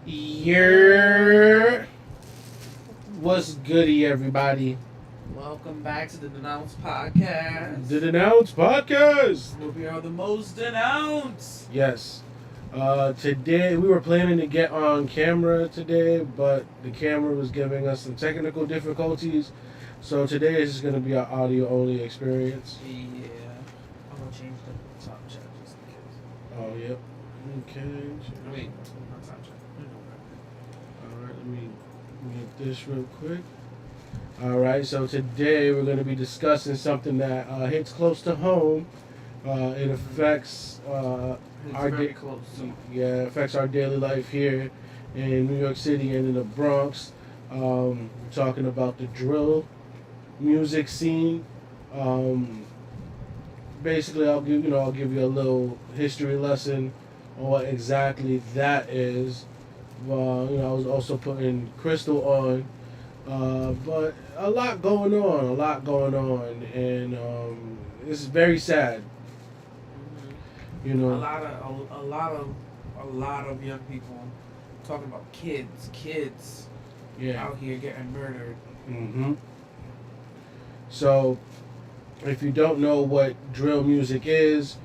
Yeah. What's goody, everybody? Welcome back to the Denounced Podcast. The Denounced Podcast. Where we are the most denounced. Yes. Today we were planning to get on camera today, but the camera was giving us some technical difficulties. So today is going to be our audio only experience. Yeah. I'm gonna change the top chat just in case. Oh, yep. Okay. Wait, not top chat. Alright, let me get this real quick. Alright, so today we're going to be discussing something that hits close to home. It affects affects our daily life here in New York City and in the Bronx. We're talking about the drill music scene. Basically, I'll give you a little history lesson on what exactly that is. I was also putting KRYSTLE on, but a lot going on, and it's very sad. A lot of young people talking about kids out here getting murdered. Mm-hmm. So, if you don't know what drill music is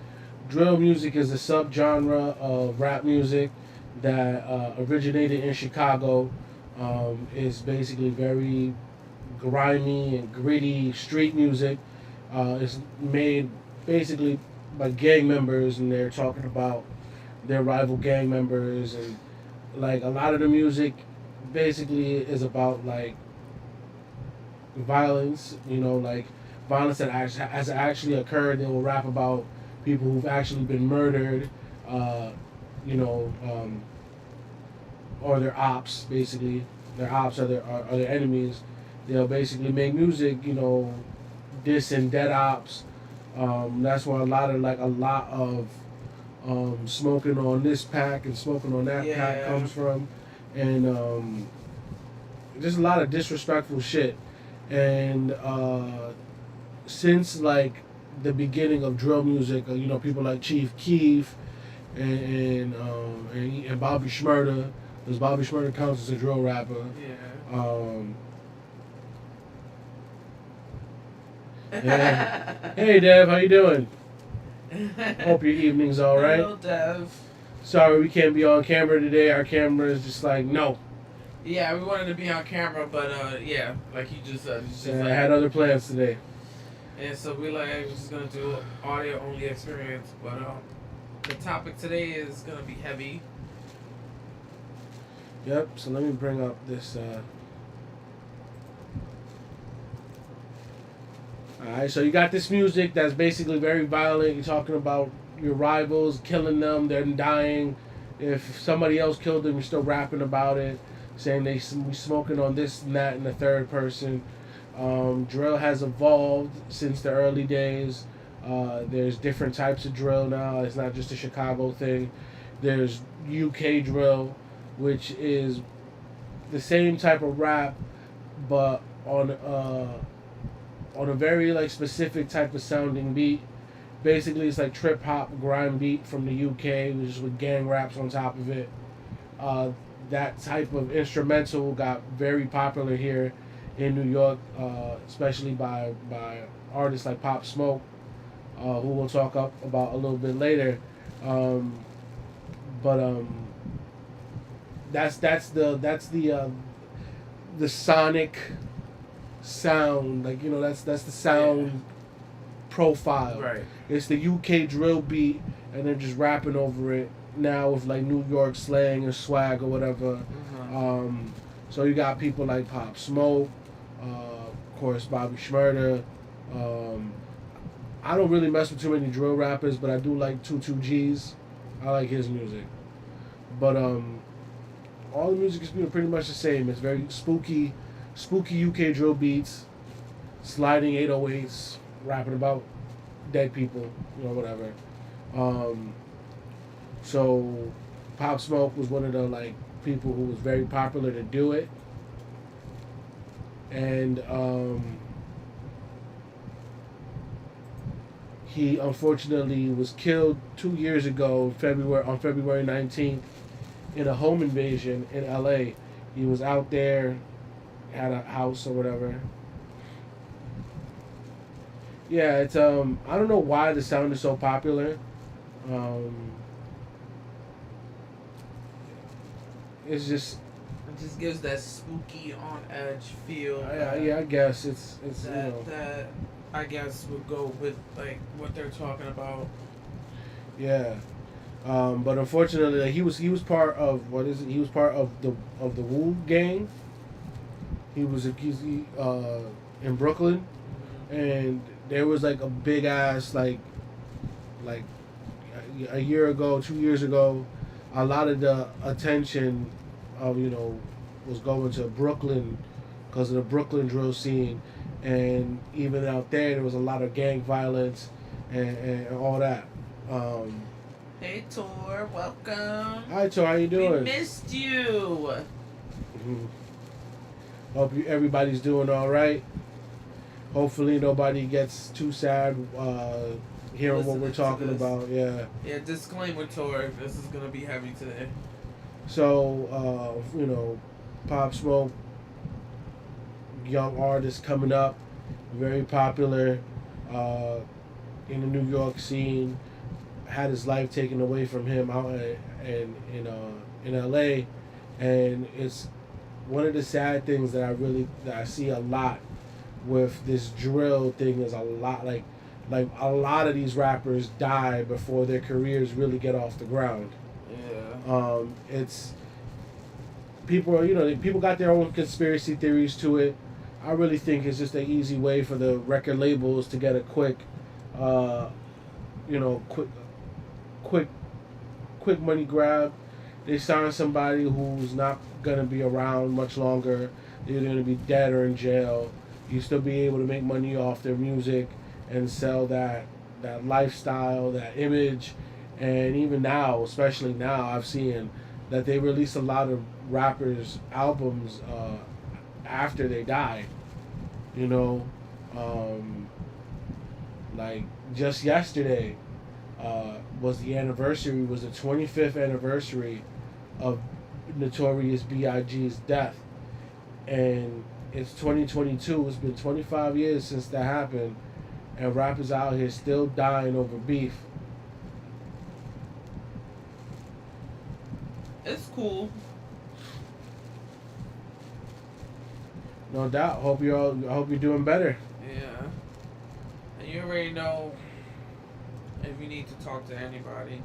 a subgenre of rap music that originated in Chicago. Is basically very grimy and gritty street music. It's made basically by gang members, and they're talking about their rival gang members, and like a lot of the music basically is about like violence. Like violence that has actually occurred. They will rap about people who've actually been murdered. Or their ops, basically. Their ops are their enemies. They'll basically make music, dissing dead ops. That's where a lot of smoking on this pack and smoking on that pack comes from, and just a lot of disrespectful shit. And since like the beginning of drill music, people like Chief Keef and Bobby Shmurda. Because Bobby Shmurda counts as a drill rapper. Yeah. Hey, Dev, how you doing? Hope your evening's all right. Hello, Dev. Sorry we can't be on camera today. Our camera is just like, no. Yeah, we wanted to be on camera, but like you just said. I had other plans today. And so we're just going to do audio only experience. But the topic today is going to be heavy. Yep, so let me bring up this. Alright, so you got this music that's basically very violent. You're talking about your rivals, killing them, they're dying. If somebody else killed them, you're still rapping about it, saying we smoking on this and that and the third person. Drill has evolved since the early days. There's different types of drill now. It's not just a Chicago thing. There's UK drill, which is the same type of rap, but on a very like specific type of sounding beat. Basically, it's like trip hop grime beat from the UK, which is with gang raps on top of it. That type of instrumental got very popular here in New York, especially by artists like Pop Smoke, who we'll talk about a little bit later. That's the sonic sound, that's the sound profile. Right. It's the UK drill beat, and they're just rapping over it now with like New York slang or swag or whatever. So you got people like Pop Smoke, of course Bobby Shmurda. I don't really mess with too many drill rappers, but I do like 22G's. I like his music, but all the music is pretty much the same. It's very spooky UK drill beats, sliding 808s, rapping about dead people, whatever. So Pop Smoke was one of the like people who was very popular to do it, and he unfortunately was killed 2 years ago, on February 19th, in a home invasion in LA. He was out there, had a house or whatever. Yeah, it's I don't know why the sound is so popular. Um, it's just It just gives that spooky, on edge feel. yeah, I guess it's That I guess would go with like what they're talking about. yeah. But unfortunately, like, he was part of what is it? He was part of the Wu gang. He's in Brooklyn, and there was like a big ass like a year ago, 2 years ago, a lot of the attention of was going to Brooklyn because of the Brooklyn drill scene, and even out there was a lot of gang violence and all that. Hey Tor, welcome. Hi Tor, how you doing? We missed you. Mhm. Hope everybody's doing all right. Hopefully nobody gets too sad hearing what we're talking about. Yeah. Yeah, disclaimer, Tor. This is gonna be heavy today. So Pop Smoke, young artist coming up, very popular in the New York scene. Had his life taken away from him out in LA, and it's one of the sad things that I see a lot with this drill thing is a lot like a lot of these rappers die before their careers really get off the ground. Yeah. It's people are people got their own conspiracy theories to it. I really think it's just an easy way for the record labels to get a quick quick money grab. They sign somebody who's not gonna be around much longer. They're gonna be dead or in jail. You still be able to make money off their music and sell that lifestyle, that image, and even now, especially now, I've seen that they release a lot of rappers' albums after they die. Like just yesterday was the 25th anniversary of Notorious B.I.G.'s death, and it's 2022. It's been 25 years since that happened, and rappers out here still dying over beef. It's cool. No doubt. I hope you're doing better. Yeah. And you already know if you need to talk to anybody.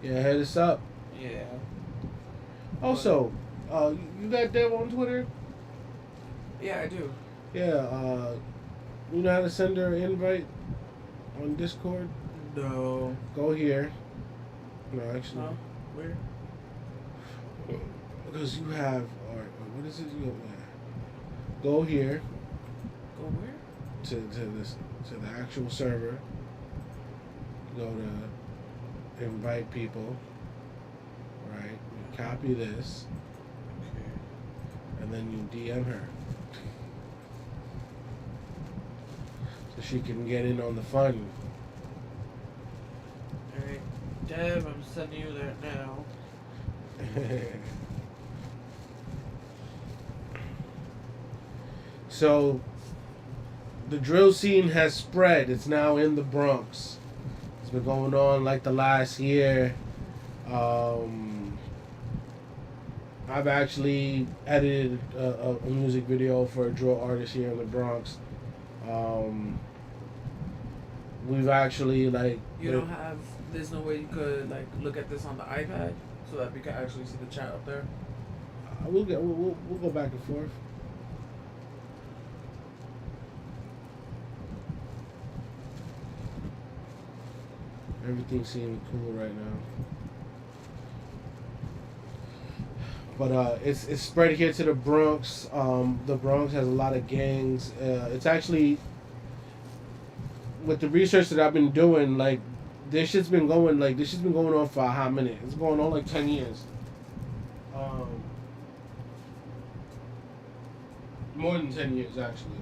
Yeah, hit us up. Yeah. Also, you got Dev on Twitter? Yeah, I do. Yeah, you know how to send her an invite on Discord? No. Go here. No, actually. No? Where? Because you have, or what is it? Go here. Go where? To the actual server. Go to invite people. Right. You copy this. Okay. And then you DM her. So she can get in on the fun. Alright. Dev, I'm sending you that now. So the drill scene has spread. It's now in the Bronx. It's been going on like the last year. I've actually edited a music video for a drill artist here in the Bronx. We've actually There's no way you could look at this on the iPad so that we can actually see the chat up there. We'll go back and forth. Everything's seeming cool right now. But it's spread here to the Bronx. The Bronx has a lot of gangs. It's actually, with the research that I've been doing, this shit's been going on for a hot minute. It's going on 10 years. More than 10 years actually.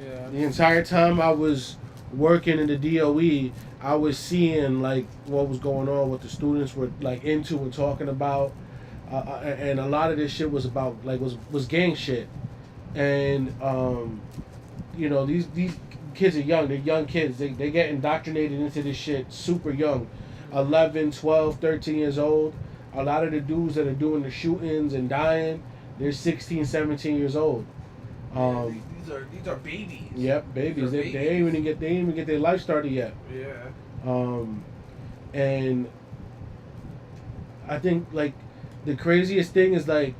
Yeah. The entire time I was working in the DOE, I was seeing like what was going on, what the students were like into and talking about, and a lot of this shit was about like was gang shit, and you know these kids are young, they're young kids, they get indoctrinated into this shit super young, 11, 12, 13 years old. A lot of the dudes that are doing the shootings and dying, they're 16, 17 years old. These are babies. Yep, babies. They ain't even get their life started yet. Yeah. And I think like the craziest thing is like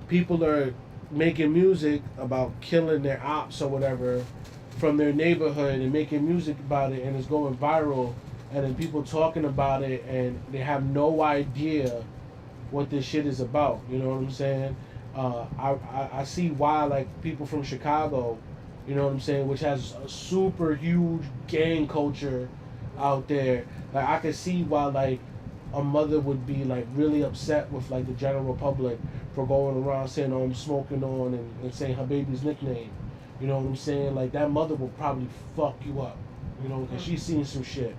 people are making music about killing their ops or whatever from their neighborhood and making music about it, and it's going viral, and then people talking about it and they have no idea what this shit is about. You know what I'm saying? I see why like people from Chicago, you know what I'm saying, which has a super huge gang culture out there. Like I can see why like a mother would be like really upset with like the general public for going around saying, "Oh, I'm smoking on," and saying her baby's nickname. You know what I'm saying? Like that mother will probably fuck you up, you know, because she's seen some shit.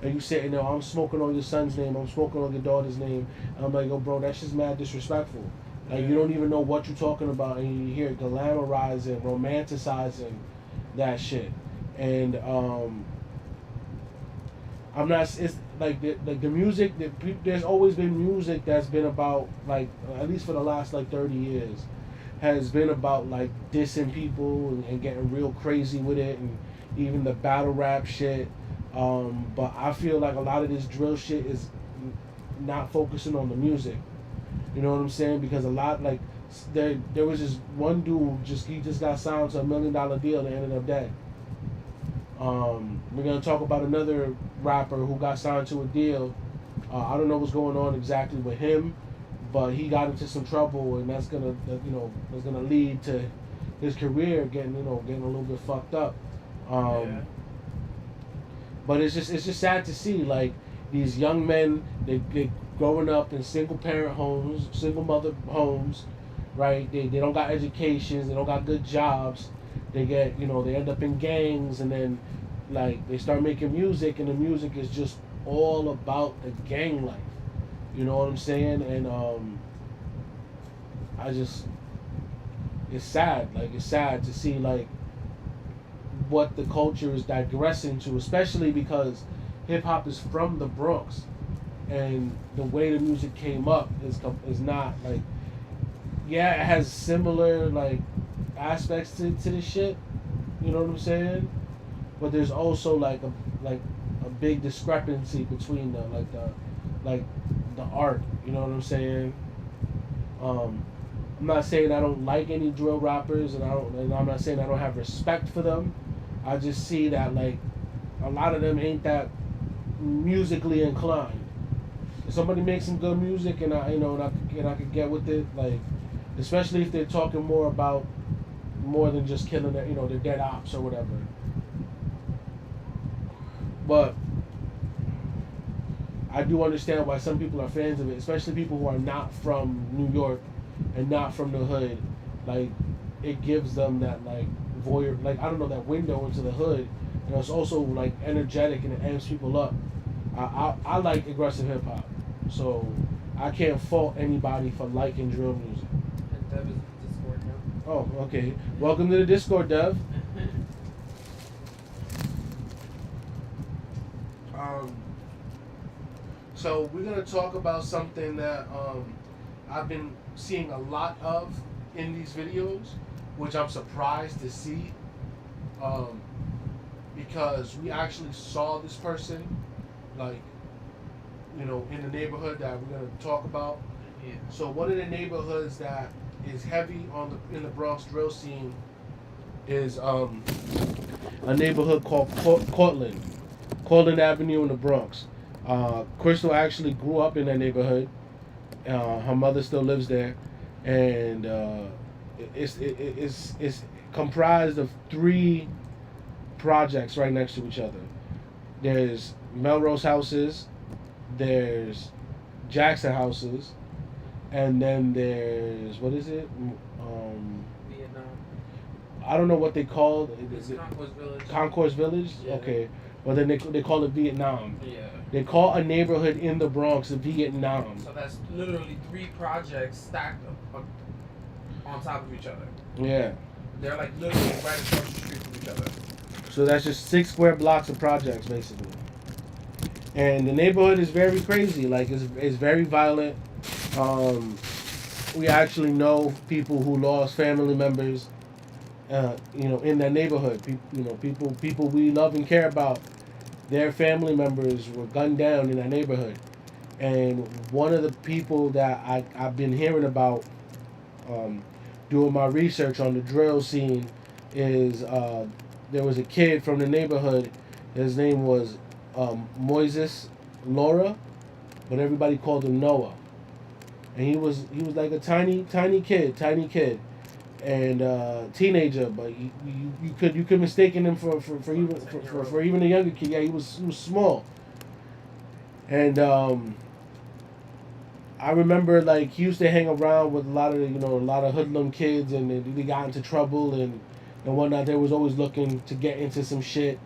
And you say, "No, I'm smoking on your son's name. I'm smoking on your daughter's name." And I'm like, "Oh, bro, that's just mad disrespectful." Like you don't even know what you're talking about, and you hear glamorizing, romanticizing that shit, and I'm not. It's like the music that there's always been music that's been about like at least for the last like 30 years has been about like dissing people and getting real crazy with it, and even the battle rap shit. But I feel like a lot of this drill shit is not focusing on the music. You know what I'm saying? Because a lot like there was this one dude he just got signed to $1 million deal and ended up dead. We're gonna talk about another rapper who got signed to a deal. I don't know what's going on exactly with him, but he got into some trouble, and that's gonna lead to his career getting a little bit fucked up. Yeah. But it's just sad to see like these young men they growing up in single parent homes, single mother homes, right? They don't got educations, they don't got good jobs. They get they end up in gangs, and then like they start making music, and the music is just all about the gang life. You know what I'm saying? And it's sad. Like it's sad to see like what the culture is digressing to, especially because hip hop is from the Bronx, and the way the music came up is not like, yeah, it has similar like aspects to this shit. You know what I'm saying? But there's also like a big discrepancy between the art. You know what I'm saying? I'm not saying I don't like any drill rappers, and I'm not saying I don't have respect for them. I just see that like a lot of them ain't that musically inclined. If somebody makes some good music, and I could get with it, like especially if they're talking more than just killing their dead ops or whatever. But I do understand why some people are fans of it, especially people who are not from New York and not from the hood. Like it gives them that like voyeur, like I don't know, that window into the hood, and it's also like energetic and it amps people up. I like aggressive hip hop, so I can't fault anybody for liking drill music. And Dev is in the Discord now. Oh, okay. Welcome to the Discord, Dev. So we're gonna talk about something that I've been seeing a lot of in these videos, which I'm surprised to see, because we actually saw this person, like, in the neighborhood that we're gonna talk about. Yeah. So one of the neighborhoods that is heavy in the Bronx drill scene is a neighborhood called Cortlandt Avenue in the Bronx. KRYSTLE actually grew up in that neighborhood. Her mother still lives there, and it's comprised of 3 projects right next to each other. There's Melrose houses, there's Jackson houses, and then there's what is it? Vietnam. I don't know what they called. It's Concourse Village. Concourse Village. Yeah. Okay, well then they call it Vietnam. Yeah. They call a neighborhood in the Bronx Vietnam. So that's literally 3 projects stacked up on top of each other. Yeah. They're like literally right across the street from each other. So that's just 6 square blocks of projects basically. And the neighborhood is very crazy. Like it's very violent. We actually know people who lost family members. In that neighborhood, people we love and care about. Their family members were gunned down in that neighborhood. And one of the people that I've been hearing about, doing my research on the drill scene, is there was a kid from the neighborhood. His name was Moises Laura, but everybody called him Noah. And he was like a tiny kid, and teenager. But you could mistaken him for even a younger kid. Yeah, he was small. And I remember like he used to hang around with a lot of hoodlum kids, and they got into trouble and whatnot. They was always looking to get into some shit.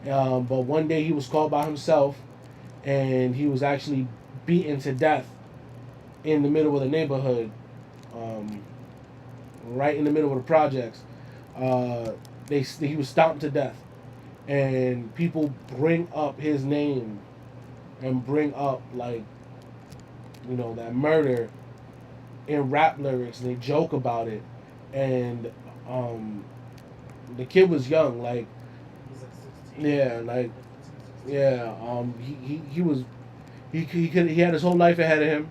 But one day he was called by himself, and he was actually beaten to death in the middle of the neighborhood, right in the middle of the projects. He was stomped to death, and people bring up his name and bring up that murder in rap lyrics, and they joke about it. And the kid was young, like. Yeah, like, yeah. He had his whole life ahead of him.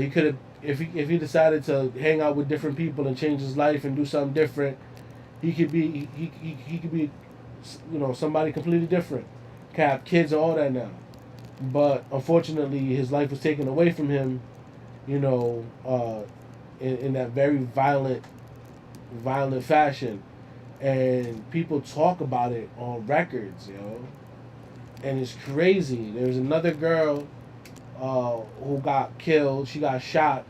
He could have, if he decided to hang out with different people and change his life and do something different, he could be somebody completely different. Have kids and all that now. But unfortunately, his life was taken away from him. In that very violent fashion. And people talk about it on records, and it's crazy. There's another girl who got killed. She got shot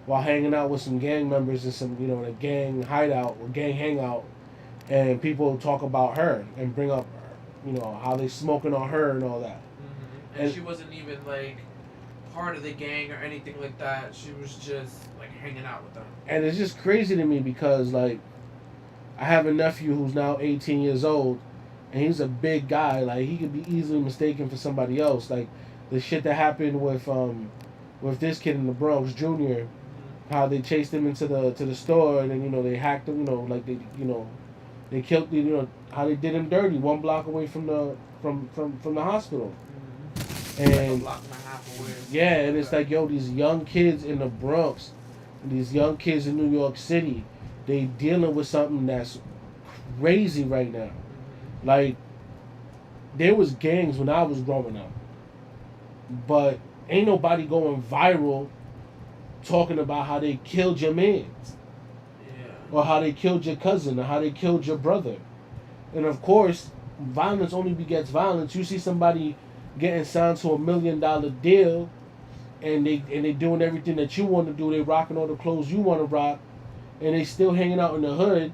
while hanging out with some gang members in some, in a gang hideout or gang hangout, and people talk about her and bring up, how they smoking on her and all that. Mm-hmm. And she wasn't even like part of the gang or anything like that. She was just like hanging out with them. And it's just crazy to me because like, I have a nephew who's now 18 years old, and he's a big guy. Like, he could be easily mistaken for somebody else. Like, the shit that happened with this kid in the Bronx, Junior, how they chased him into the store, and then they hacked him. They killed. How they did him dirty 1 block away from the hospital. Mm-hmm. And like a block and a half away. Yeah, and it's like, these young kids in the Bronx, these young kids in New York City. They dealing with something that's crazy right now. Like, there was gangs when I was growing up, but ain't nobody going viral talking about how they killed your mans, or how they killed your cousin, or how they killed your brother. And of course, violence only begets violence. You see somebody getting signed to $1 million deal, and they doing everything that you want to do. They rocking all the clothes you want to rock. And they still hanging out in the hood.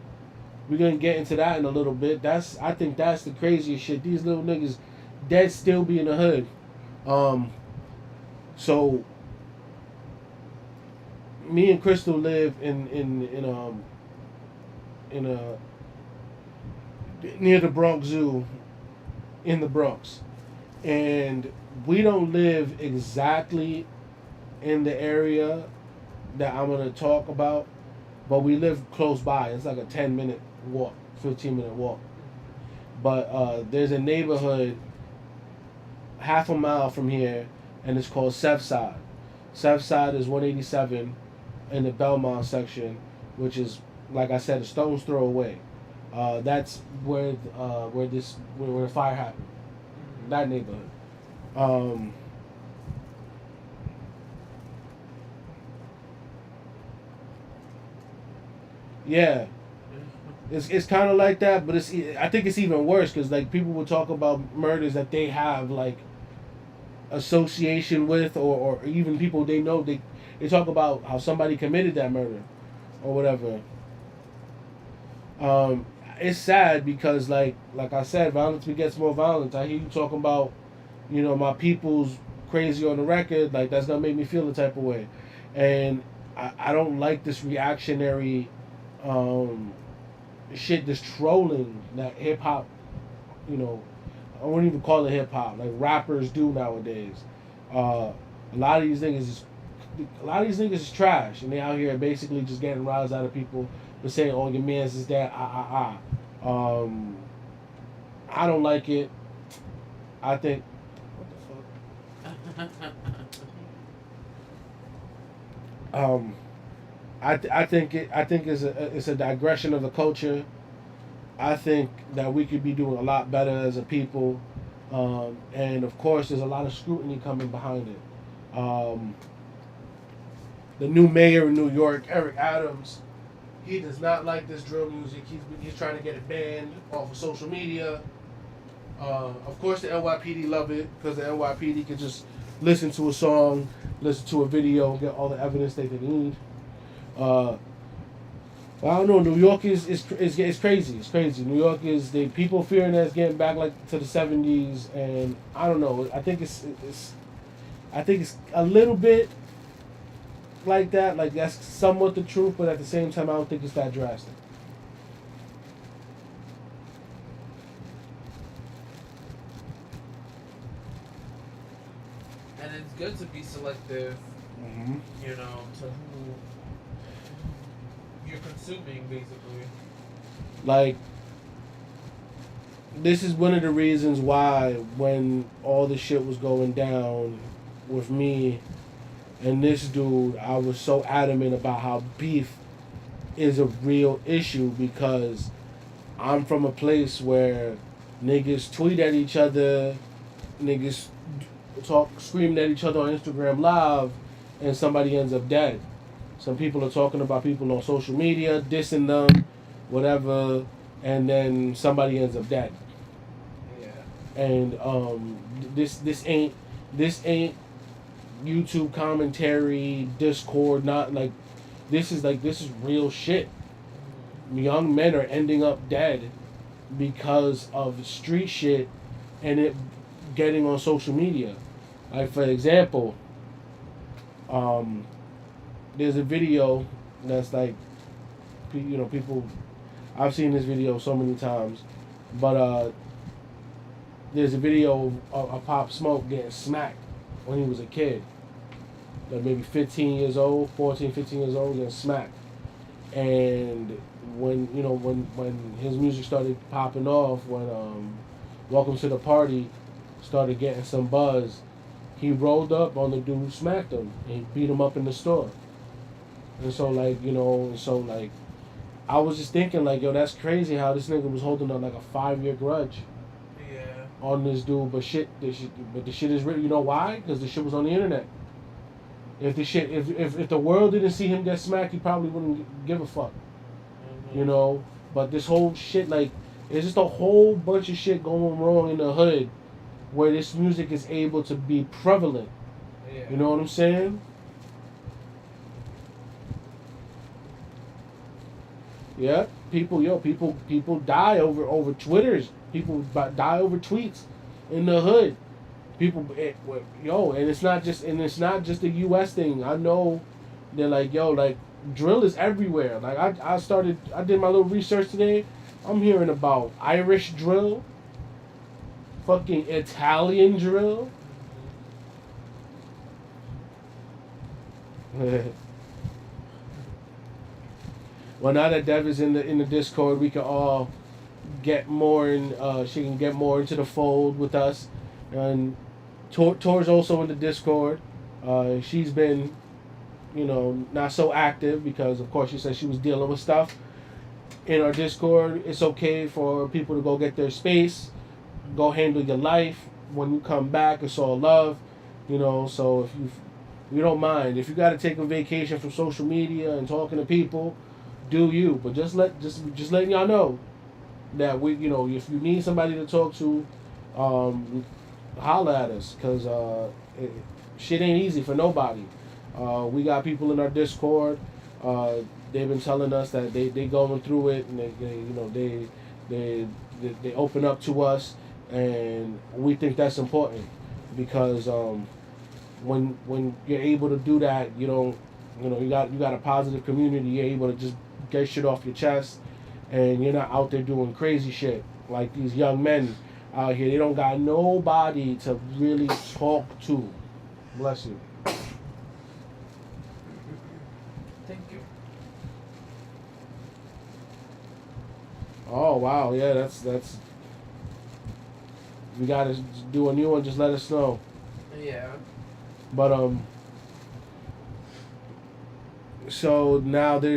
We're gonna get into that in a little bit. I think that's the craziest shit. These little niggas dead still be in the hood. So me and KRYSTLE live in a near the Bronx Zoo in the Bronx. And we don't live exactly in the area that I'm gonna talk about. But we live close by. It's like a 10-minute walk, 15-minute walk. But there's a neighborhood half a mile from here, and it's called Southside. Southside is 187 in the Belmont section, which is, like I said, a stone's throw away. That's where the fire happened. That neighborhood. Yeah, it's kind of like that, but I think it's even worse because like people will talk about murders that they have like association with, or even people they know. They talk about how somebody committed that murder or whatever. Um, it's sad because like I said, violence begets more violence. I hear you talking about, my people's crazy on the record. Like that's gonna make me feel the type of way, and I don't like this reactionary, um, shit. This trolling that hip hop, you know, I wouldn't even call it hip hop. Like rappers do nowadays. A lot of these niggas is trash, and they out here basically just getting rise out of people for saying, "Oh, your man's is that ah." I don't like it. I think what the fuck. I think it's a digression of the culture. I think that we could be doing a lot better as a people, and of course, there's a lot of scrutiny coming behind it. The new mayor of New York, Eric Adams, he does not like this drill music. He's trying to get it banned off of social media. Of course, the NYPD love it because the NYPD can just listen to a song, listen to a video, get all the evidence they need. Uh, I don't know. New York is crazy. It's crazy. New York is the people fearing that it's getting back like to the '70s, and I don't know. I think it's a little bit like that. Like that's somewhat the truth, but at the same time, I don't think it's that drastic. And it's good to be selective, Mm-hmm. to who you're consuming, basically. Like, this is one of the reasons why when all the shit was going down with me and this dude, I was so adamant about how beef is a real issue because I'm from a place where niggas tweet at each other, niggas screaming at each other on Instagram Live, and somebody ends up dead. Some people are talking about people on social media, dissing them, whatever, and then somebody ends up dead. Yeah. And this ain't YouTube commentary, Discord, not like this is real shit. Young men are ending up dead because of street shit and it getting on social media. Like for example, there's a video that's like, people. I've seen this video so many times, but there's a video of Pop Smoke getting smacked when he was a kid, like maybe 15 years old, 14, 15 years old, getting smacked. And when his music started popping off, when Welcome to the Party started getting some buzz, he rolled up on the dude who smacked him and he beat him up in the store. And so I was just thinking like, yo, that's crazy how this nigga was holding on like a 5-year grudge. Yeah. On this dude, but the shit is real. You know why? Because the shit was on the internet. If the world didn't see him get smacked, he probably wouldn't give a fuck. Mm-hmm. But this whole shit, like, it's just a whole bunch of shit going wrong in the hood, where this music is able to be prevalent. Yeah. You know what I'm saying? Yeah, people die over Twitters. People die over tweets in the hood. And it's not just a U.S. thing. I know they're like, like drill is everywhere. Like I did my little research today. I'm hearing about Irish drill, fucking Italian drill. Well, now that Dev is in the Discord, we can all get more in. She can get more into the fold with us, and Tor's also in the Discord. She's been, not so active because, of course, she said she was dealing with stuff. In our Discord, it's okay for people to go get their space, go handle your life. When you come back, it's all love, So if you don't mind, if you got to take a vacation from social media and talking to people, do you? But just letting y'all know that if you need somebody to talk to, holla at us, because shit ain't easy for nobody. We got people in our Discord. they've been telling us that they going through it, and they they open up to us, and we think that's important because when you're able to do that, you don't, you got a positive community. You're able to just get shit off your chest, and you're not out there doing crazy shit like these young men out here. They don't got nobody to really talk to. Bless you. Thank you. Oh wow, yeah, that's. We gotta do a new one. Just let us know. Yeah. But so now there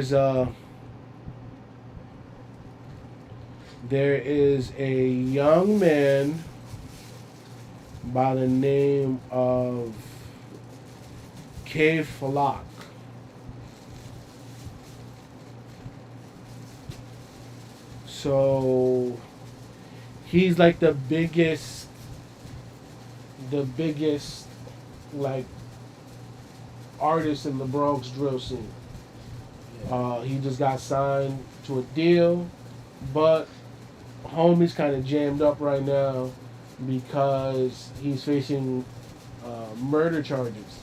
is a young man by the name of KRYSTLE. So he's like the biggest like artist in the Bronx Drill scene. He just got signed to a deal, but homie's kind of jammed up right now because he's facing murder charges.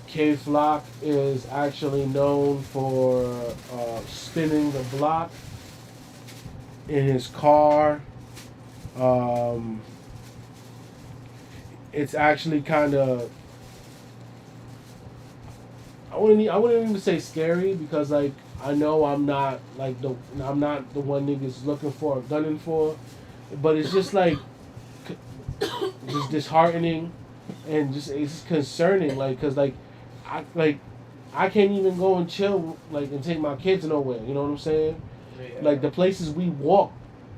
KRYSTLE is actually known for spinning the block in his car. It's actually kind of, I wouldn't even say scary because like I know I'm not the one niggas looking for or gunning for, but it's just like just disheartening and just it's just concerning cause I can't even go and chill and take my kids nowhere. You know what I'm saying? Yeah. Like the places we walk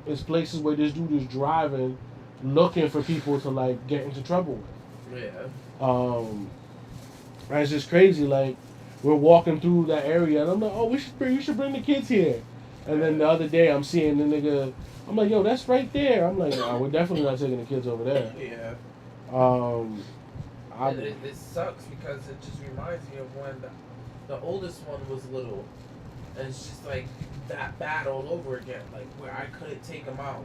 is places where this dude is driving, looking for people to get into trouble with. Yeah. And it's just crazy. Like we're walking through that area, and I'm like, oh, we should bring the kids here. And then the other day, I'm seeing the nigga. I'm like, yo, that's right there. I'm like, nah, we're definitely not taking the kids over there. Yeah. It sucks because it just reminds me of when the oldest one was little, and it's just like that bad all over again. Like where I couldn't take him out,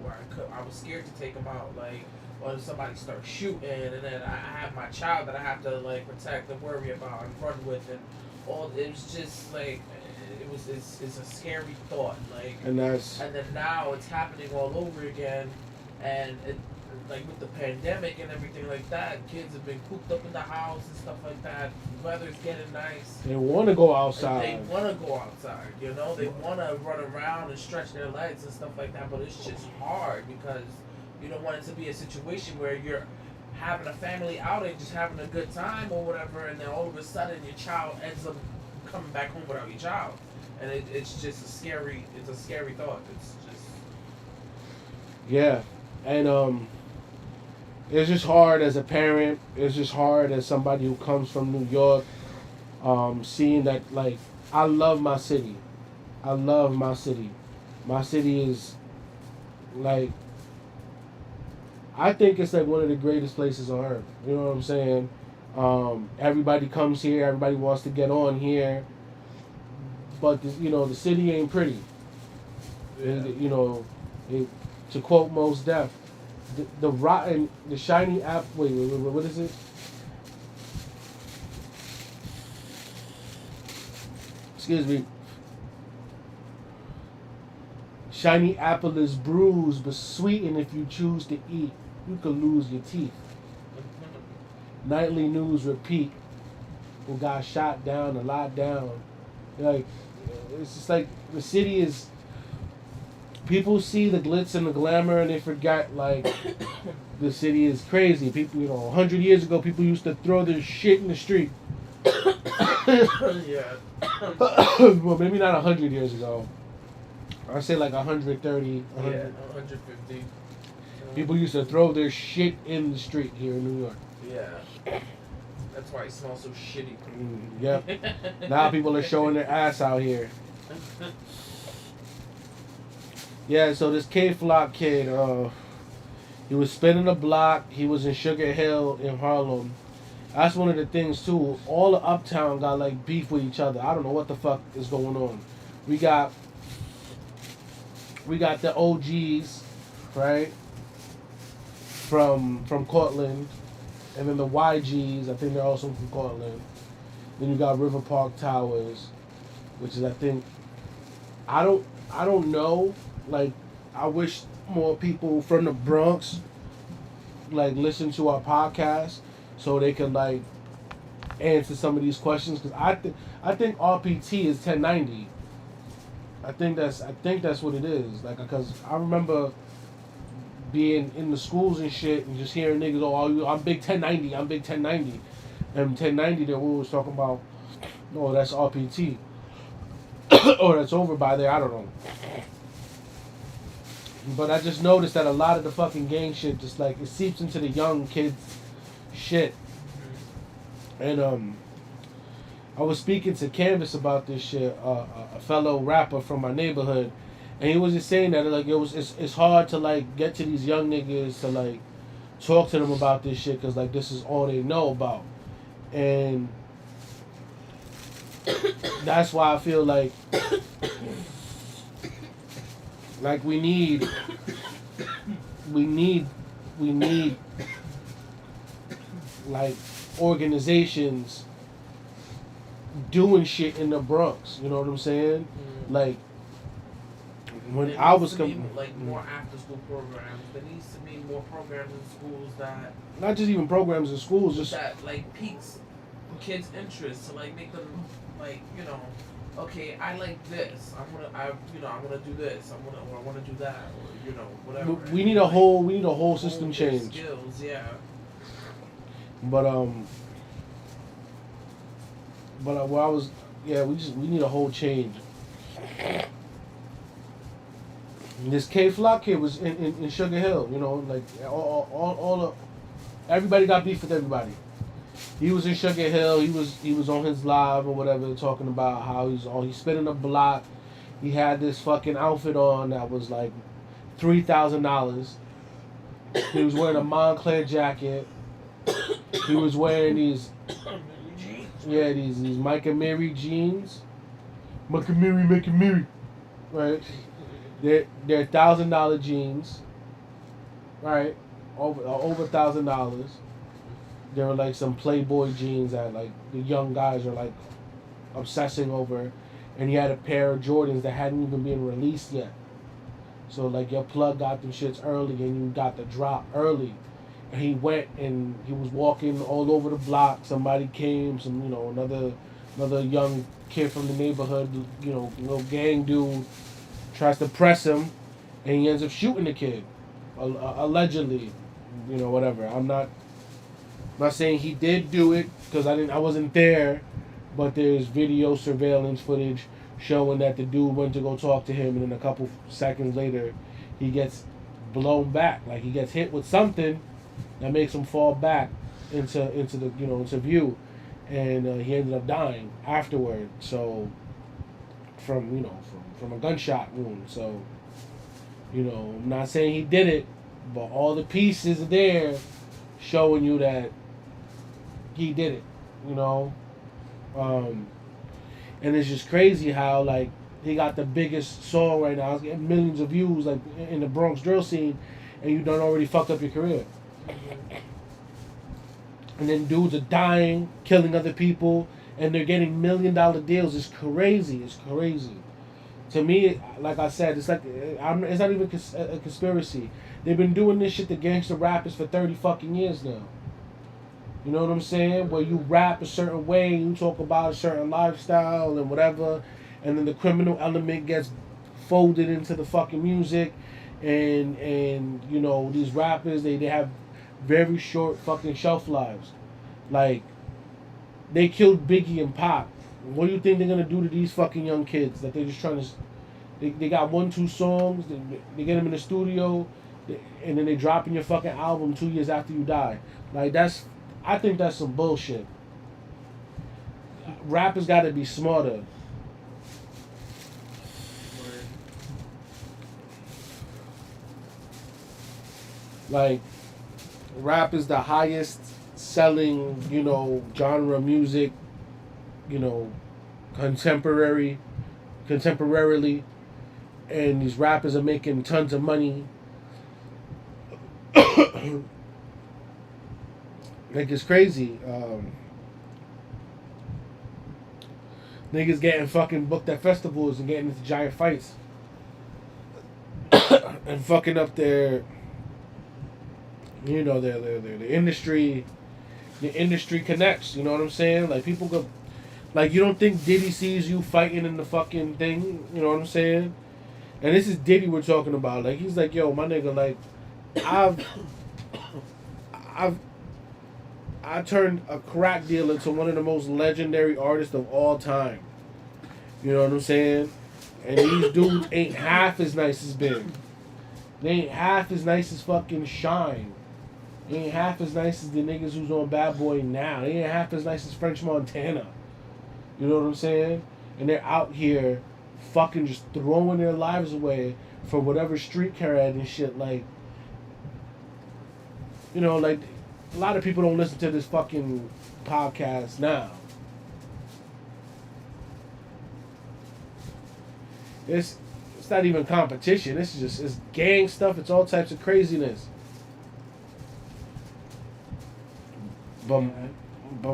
I was scared to take him out. Like, or if somebody starts shooting, and then I have my child that I have to protect and worry about and run with, and all. It was just like it's a scary thought. And then now it's happening all over again, and it. With the pandemic and everything like that, kids have been cooped up in the house and stuff like that. Weather's getting nice. They want to go outside. They want to go outside, They want to run around and stretch their legs and stuff like that. But it's just hard because you don't want it to be a situation where you're having a family outing, just having a good time or whatever, and then all of a sudden your child ends up coming back home without your child. And it's just a scary thought. It's just... Yeah. And, it's just hard as a parent. It's just hard as somebody who comes from New York, seeing that, I love my city. I love my city. My city is, I think it's, one of the greatest places on earth. You know what I'm saying? Everybody comes here. Everybody wants to get on here. But, the city ain't pretty. Yeah. To quote Mos Def, the rotten, the shiny apple. Wait, what is it? Excuse me. Shiny apple is bruised, but sweetened if you choose to eat. You could lose your teeth. Nightly news repeat. Who got shot down and locked down? It's just the city is. People see the glitz and the glamour and they forget the city is crazy. People, 100 years ago, people used to throw their shit in the street. Yeah. Well, maybe not 100 years ago. I say 130. 150. People used to throw their shit in the street here in New York. Yeah. That's why it smells so shitty. Yep. Now people are showing their ass out here. Yeah, so this KRYSTLE kid, he was spinning the block. He was in Sugar Hill in Harlem, That's one of the things too. All the uptown got like beef with each other. I don't know what the fuck is going on. We got the OGs, right? From Cortland, and then the YGs. I think they're also from Cortland. Then you got River Park Towers, which is I don't know. Like, I wish more people from the Bronx like listen to our podcast so they can like answer some of these questions, because I think RPT is 1090. I think that's what it is. Like, because I remember being in the schools and shit and just hearing niggas, I'm big 1090, I'm big 1090, and 1090 that we was talking about. No, that's RPT, or that's over by there. I don't know. But I just noticed that a lot of the fucking gang shit just like it seeps into the young kids shit. And I was speaking to Canvas about this shit, a fellow rapper from my neighborhood, and he was just saying that like it's hard to like get to these young niggas to like talk to them about this shit, because like this is all they know about. And that's why I feel like we need like organizations doing shit in the Bronx. You know what I'm saying? Mm. Like when I was like more after school programs. There needs to be more programs in schools that not just even programs in schools, just that like piques kids' interest to like make them like, you know, okay, I like this. I wanna do this. I wanna do that, or you know, whatever. We need a whole system change. Skills, yeah. But where I was, yeah, we need a whole change. This K Flock kid was in Sugar Hill, you know, like all everybody got beef with everybody. He was in Sugar Hill. He was on his live or whatever, talking about how he's spinning a block. He had this fucking outfit on that was like $3,000. He was wearing a Montclair jacket. He was wearing these Mike and Mary jeans. Mike and Mary, right? They're $1,000 jeans, right? Over $1,000. There were like some Playboy jeans that like the young guys are like obsessing over, and he had a pair of Jordans that hadn't even been released yet. So like your plug got them shits early, and you got the drop early. And he went and he was walking all over the block. Somebody came, another young kid from the neighborhood, you know, little gang dude, tries to press him, and he ends up shooting the kid, allegedly, you know, whatever. I'm not saying he did do it, because I wasn't there, but there's video surveillance footage showing that the dude went to go talk to him, and then a couple seconds later, he gets blown back, like he gets hit with something that makes him fall back into the into view, and he ended up dying afterward. So from a gunshot wound. So I'm not saying he did it, but all the pieces are there showing you that he did it. And it's just crazy how like he got the biggest song right now. It's getting millions of views like in the Bronx Drill scene, and you done already fucked up your career. And then dudes are dying, killing other people, and they're getting $1 million deals. It's crazy. It's crazy. To me, like I said, it's like it's not even a conspiracy. They've been doing this shit to gangster rappers for 30 fucking years now. You know what I'm saying? Where you rap a certain way, you talk about a certain lifestyle and whatever, and then the criminal element gets folded into the fucking music, and these rappers they have very short fucking shelf lives. Like, they killed Biggie and Pop. What do you think they're gonna do to these fucking young kids that they're just trying to? They got 1-2 songs. They get them in the studio, and then they drop in your fucking album 2 years after you die. Like I think that's some bullshit. Rappers got to be smarter. Like, rap is the highest selling, genre music, you know, contemporarily, and these rappers are making tons of money. Like it's crazy. Niggas getting fucking booked at festivals and getting into giant fights and fucking up their, their industry. The industry connects. You know what I'm saying? Like people go, like you don't think Diddy sees you fighting in the fucking thing. You know what I'm saying? And this is Diddy we're talking about. Like he's like, yo, my nigga, like I've I turned a crack dealer into one of the most legendary artists of all time. You know what I'm saying? And these dudes ain't half as nice as Big. They ain't half as nice as fucking Shine. They ain't half as nice as the niggas who's on Bad Boy now. They ain't half as nice as French Montana. You know what I'm saying? And they're out here fucking just throwing their lives away for whatever street cred and shit. Like, like a lot of people don't listen to this fucking podcast now. It's not even competition. It's gang stuff. It's all types of craziness. But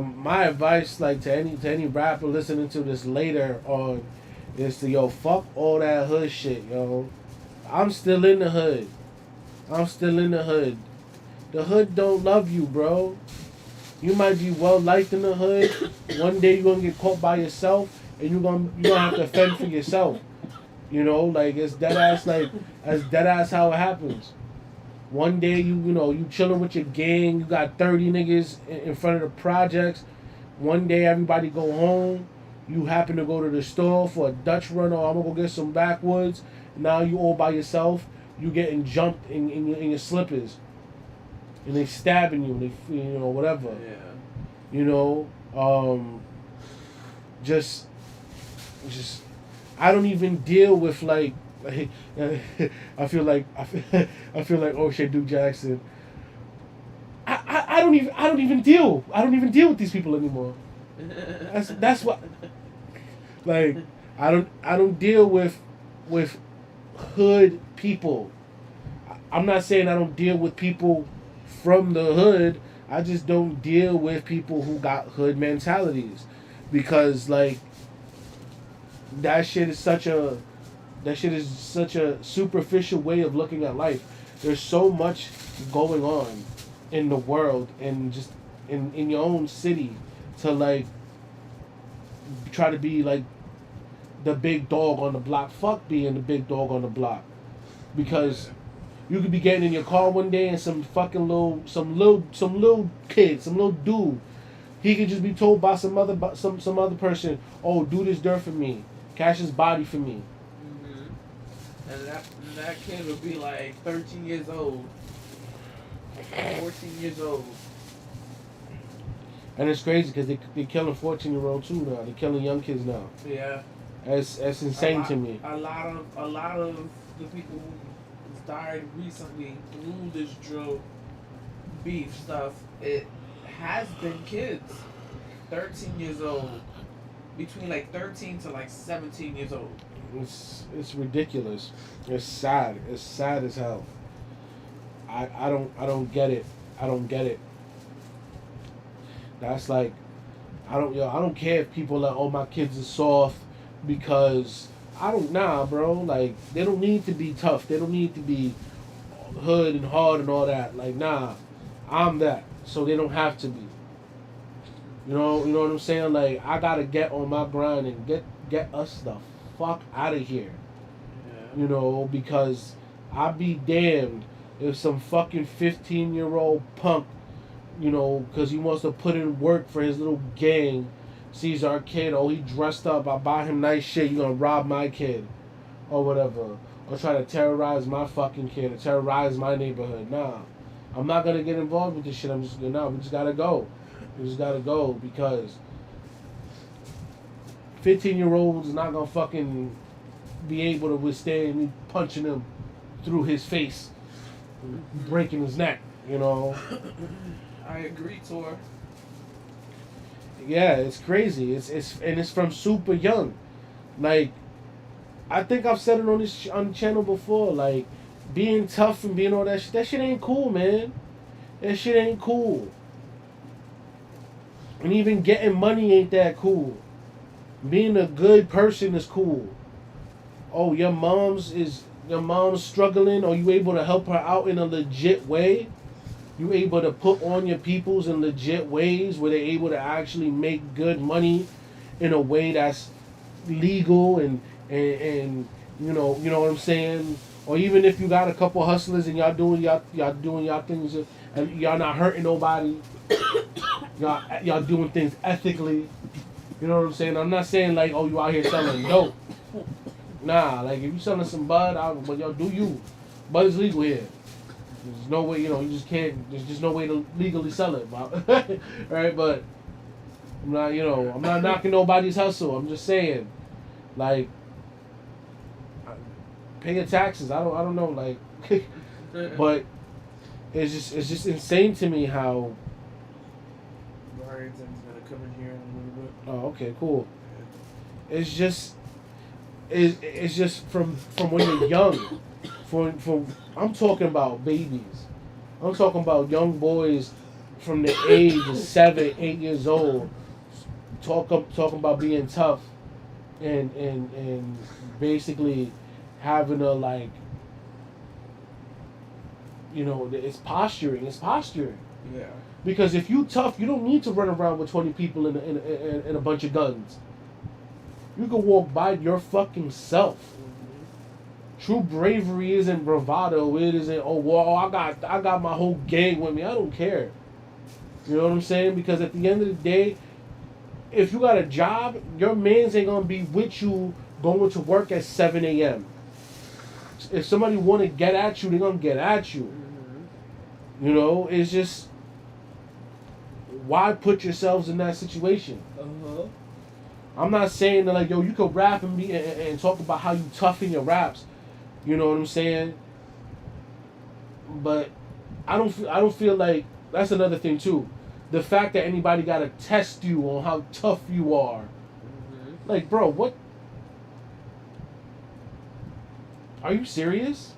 my advice, like to any rapper listening to this later on, is to fuck all that hood shit, yo. I'm still in the hood. The hood don't love you, bro. You might be well liked in the hood. One day you're gonna get caught by yourself, and you're gonna have to fend for yourself. Like it's dead ass. Like that's dead ass how it happens. One day you chilling with your gang. You got 30 niggas in front of the projects. One day everybody go home. You happen to go to the store for a Dutch run, or I'm gonna go get some backwoods. Now you all by yourself. You getting jumped in your slippers. And they stabbing you, and they, whatever. Yeah. Just, I don't even deal with like I feel like O'Shea Duke Jackson. I don't even deal with these people anymore. That's what. Like I don't deal with hood people. I'm not saying I don't deal with people from the hood. I just don't deal with people who got hood mentalities, because like that shit is such a superficial way of looking at life. There's so much going on in the world and just in your own city to like try to be like the big dog on the block. Fuck being the big dog on the block, because you could be getting in your car one day and some little kid, some little dude, he could just be told by some other person, oh, do this dirt for me, cash his body for me. And that kid would be like 13 years old, 14 years old. And it's crazy because they're killing 14-year-olds too now. They're killing young kids now. Yeah. That's insane to me. A lot of the people who died recently through this drill beef stuff, it has been kids. 13 years old. Between like 13 to like 17 years old. It's ridiculous. It's sad. It's sad as hell. I don't get it. I don't get it. That's like, I don't care if people are like, oh, my kids are soft, because bro. Like, they don't need to be tough. They don't need to be hood and hard and all that. Like, nah, I'm that, so they don't have to be. You know what I'm saying? Like, I gotta get on my grind and get us the fuck out of here. Yeah. Because I'd be damned if some fucking 15-year-old punk, because he wants to put in work for his little gang, sees our kid, oh, he dressed up, I buy him nice shit, you gonna rob my kid, or whatever, or try to terrorize my fucking kid, or terrorize my neighborhood. Nah, I'm not gonna get involved with this shit. We just gotta go. We just gotta go, because 15-year-olds is not gonna fucking be able to withstand me punching him through his face, breaking his neck, I agree, Tor. Yeah, it's crazy. It's from super young. Like, I think I've said it on this on the channel before. Like, being tough and being all that shit. That shit ain't cool, man. That shit ain't cool. And even getting money ain't that cool. Being a good person is cool. Oh, your mom's struggling, or you able to help her out in a legit way? You able to put on your peoples in legit ways where they're able to actually make good money in a way that's legal and you know what I'm saying? Or even if you got a couple hustlers and y'all doing y'all things and y'all not hurting nobody, y'all doing things ethically. You know what I'm saying? I'm not saying like, oh, you out here selling dope. Nah, like if you selling some bud, but y'all do you. Bud is legal here. There's no way, you just can't. There's just no way to legally sell it, right? But I'm not knocking nobody's hustle. I'm just saying, like, pay your taxes. I don't know, like, but it's just insane to me how. Ryan's gonna come in here in a little bit. Oh, okay, cool. It's just from when you're young. From I'm talking about babies. I'm talking about young boys from the age of 7, 8 years old. Talking about being tough and basically having a like. It's posturing. It's posturing. Yeah. Because if you tough, you don't need to run around with 20 people in a bunch of guns. You can walk by your fucking self. True bravery isn't bravado. It isn't, oh well, I got my whole gang with me. I don't care. You know what I'm saying? Because at the end of the day, if you got a job, your mans ain't gonna be with you going to work at 7 a.m. If somebody want to get at you, they're gonna get at you. It's just, why put yourselves in that situation? I'm not saying that like, yo, you could rap and talk about how you tough in your raps. You know what I'm saying? But I don't feel like that's another thing too. The fact that anybody gotta test you on how tough you are. Like, bro, what? Are you serious?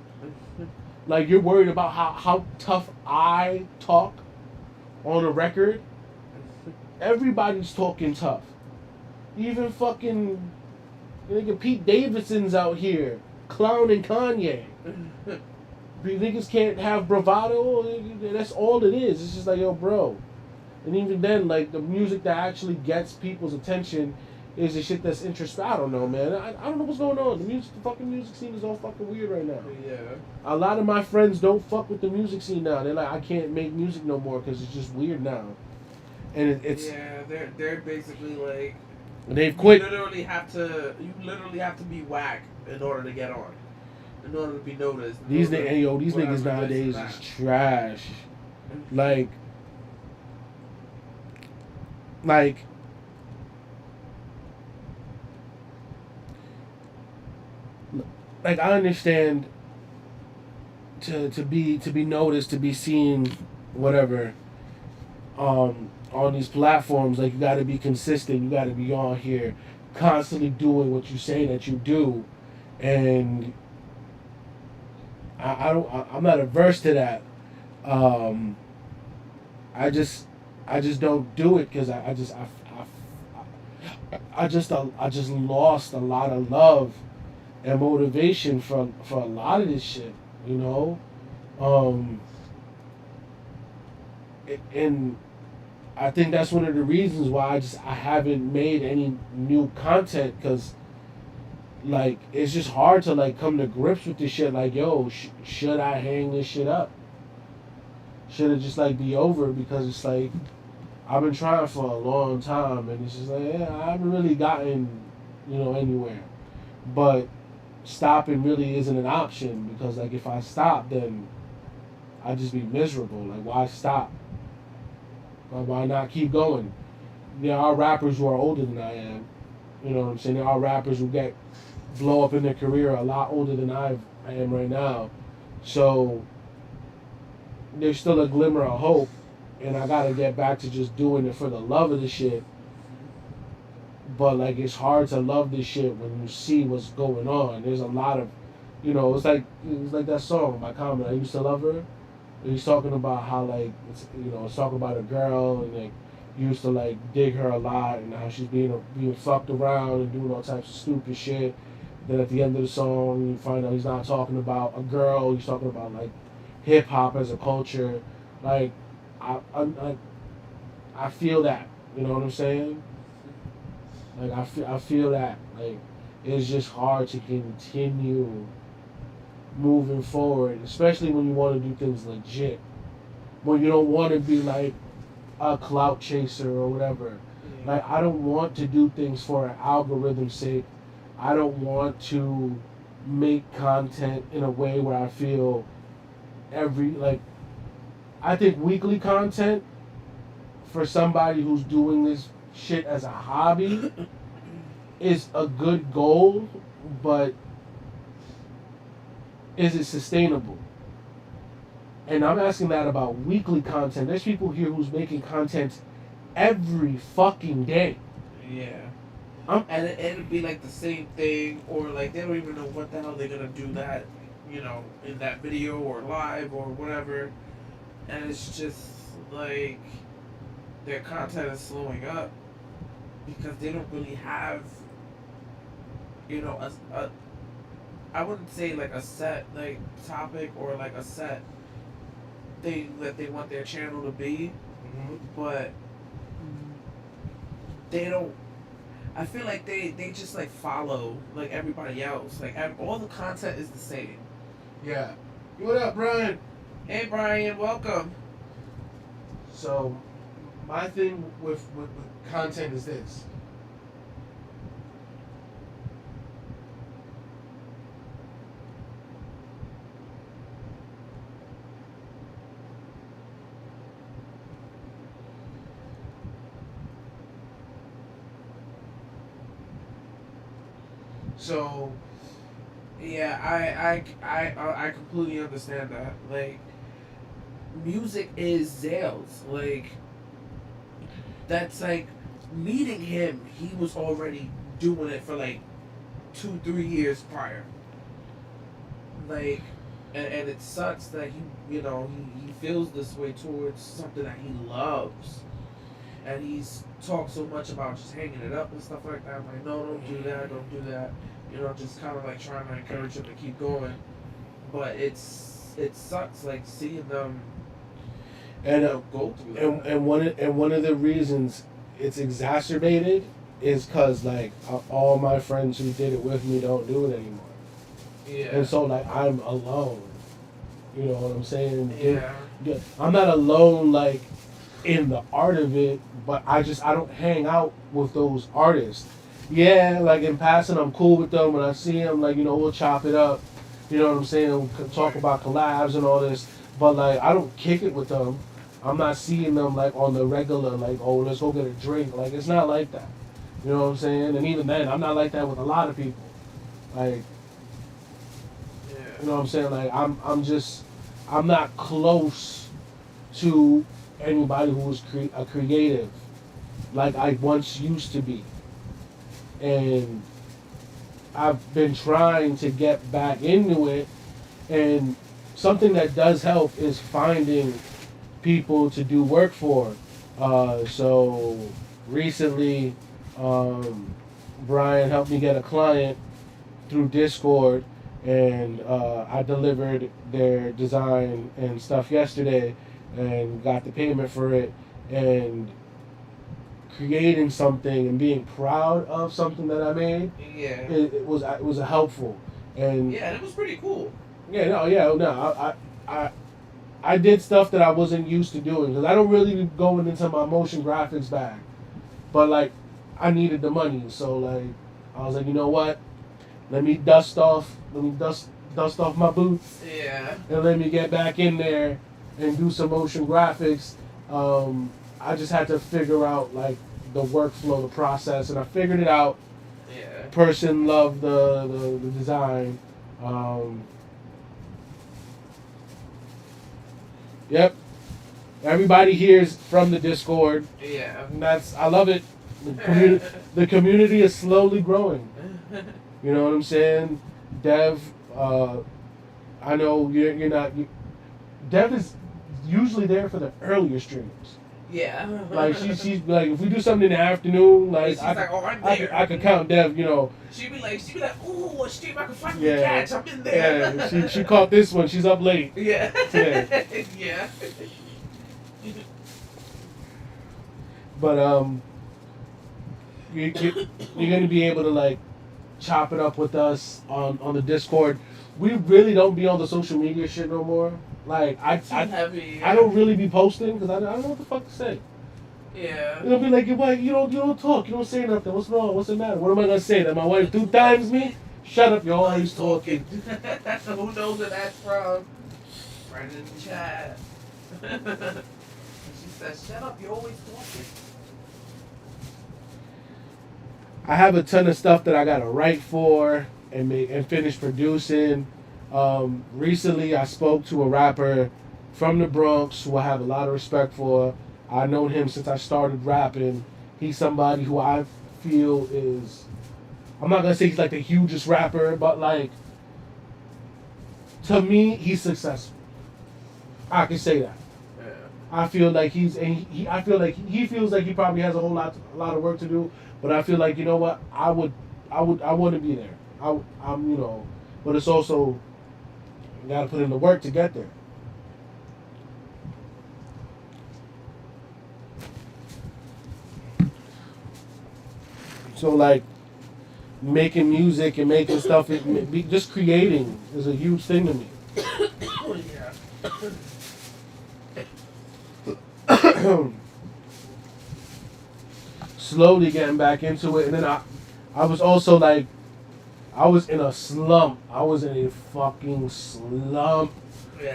Like, you're worried about how tough I talk on a record? Everybody's talking tough. Even fucking nigga Pete Davidson's out here clowning Kanye. Niggas can't have bravado. That's all it is. It's just like, yo, bro. And even then, like, the music that actually gets people's attention is the shit that's interesting. I don't know, man. I don't know what's going on. The fucking music scene is all fucking weird right now. Yeah. A lot of my friends don't fuck with the music scene now. They're like, I can't make music no more because it's just weird now. And it's yeah, they're basically like, they've quit. You literally have to be whack in order to get on, in order to be noticed. These niggas nowadays is trash. Like I understand to be noticed, to be seen, whatever. On these platforms, like, you got to be consistent. You got to be on here, constantly doing what you say that you do, and I'm not averse to that. I just don't do it because I just lost a lot of love and motivation for a lot of this shit, and I think that's one of the reasons why I haven't made any new content, because like it's just hard to like come to grips with this shit. Like, yo, should I hang this shit up? Should it just like be over? Because it's like I've been trying for a long time, and it's just like, yeah, I haven't really gotten anywhere. But stopping really isn't an option, because like if I stop, then I'd just be miserable. Like, why stop? Why not keep going? There are rappers who are older than I am. You know what I'm saying? There are rappers who blow up in their career a lot older than I am right now. So there's still a glimmer of hope. and I gotta get back to just doing it for the love of the shit. But like, it's hard to love this shit when you see what's going on. There's a lot of, it's like that song by Common. I used to love her. And he's talking about how like it's talking about a girl and like used to like dig her a lot and how she's being fucked around and doing all types of stupid shit. Then at the end of the song, you find out he's not talking about a girl. He's talking about like hip hop as a culture. Like I feel that. You know what I'm saying? Like I feel that. Like it's just hard to continue moving forward, especially when you want to do things legit. When you don't want to be like a clout chaser or whatever. Yeah. Like I don't want to do things for an algorithm's sake. I don't want to make content in a way where I feel I think weekly content for somebody who's doing this shit as a hobby is a good goal, but is it sustainable? And I'm asking that about weekly content. There's people here who's making content every fucking day. Yeah. And it'd be like the same thing, or like they don't even know what the hell they're gonna do that, in that video or live or whatever. And it's just like their content is slowing up because they don't really have, I wouldn't say like a set like topic or like a set thing that they want their channel to be, but they don't. I feel like they just like follow like everybody else. Like all the content is the same. Yeah. What up, Brian? Hey Brian, welcome. So, my thing with content is this. So, yeah, I completely understand that. Like, music is Zales. Like, that's like meeting him. He was already doing it for like 2-3 years prior. Like, and it sucks that he feels this way towards something that he loves, and he's talked so much about just hanging it up and stuff like that. I'm like, no, don't do that, don't do that. Just kind of like trying to encourage him to keep going. But it sucks like seeing them go through that. And one of the reasons it's exacerbated is because like all my friends who did it with me don't do it anymore. Yeah. And so like I'm alone. You know what I'm saying? Yeah. I'm not alone like in the art of it, but I don't hang out with those artists. Yeah, like in passing, I'm cool with them. When I see them, like, we'll chop it up. You know what I'm saying? We'll talk about collabs and all this. But, like, I don't kick it with them. I'm not seeing them, like, on the regular, like, oh, let's go get a drink. Like, it's not like that. You know what I'm saying? And even then, I'm not like that with a lot of people. Like, you know what I'm saying? Like, I'm not close to anybody who was a creative like I once used to be. And I've been trying to get back into it, and something that does help is finding people to do work for. So recently, Brian helped me get a client through Discord, and I delivered their design and stuff yesterday and got the payment for it. And creating something and being proud of something that I made, it was a helpful. And it was pretty cool. I did stuff that I wasn't used to doing because I don't really be going into my motion graphics bag, but like I needed the money, so like I was like, you know what? Let me dust off my boots. Yeah. And let me get back in there and do some motion graphics. I just had to figure out like the workflow, the process, and I figured it out. Yeah. Person loved the design. Yep. Everybody hears from the Discord. Yeah. And I love it. The community is slowly growing. You know what I'm saying? Dev, I know you're not. Dev is usually there for the earlier streams. Yeah. Like she's like, if we do something in the afternoon, like she's like, oh, I'm there. I could count Dev. You know. She'd be like, ooh, a stream I can finally catch. I'm in there. Yeah. She caught this one. She's up late. Yeah. Today. Yeah. But you're gonna be able to like chop it up with us on the Discord. We really don't be on the social media shit no more. Like I don't really be posting because I don't know what the fuck to say. Yeah. It'll be like, you don't talk, you don't say nothing. What's wrong? What's the matter? What am I gonna say? That my wife 2 times me? Shut up, you're always talking. Who knows where that's from? Right in the chat. She says, shut up, you're always talking. I have a ton of stuff that I gotta write for and finish producing. Recently, I spoke to a rapper from the Bronx who I have a lot of respect for. I've known him since I started rapping. He's somebody who I feel is, I'm not gonna say he's like the hugest rapper, but like, to me, he's successful. I can say that. Yeah. I feel like I feel like he feels like he probably has a lot of work to do. But I feel like, you know what, I want to be there. I'm you know, but it's also, you gotta put in the work to get there. So like, making music and making stuff, just creating is a huge thing to me. Oh yeah. Slowly getting back into it, and then I was also like, I was in a slump. I was in a fucking slump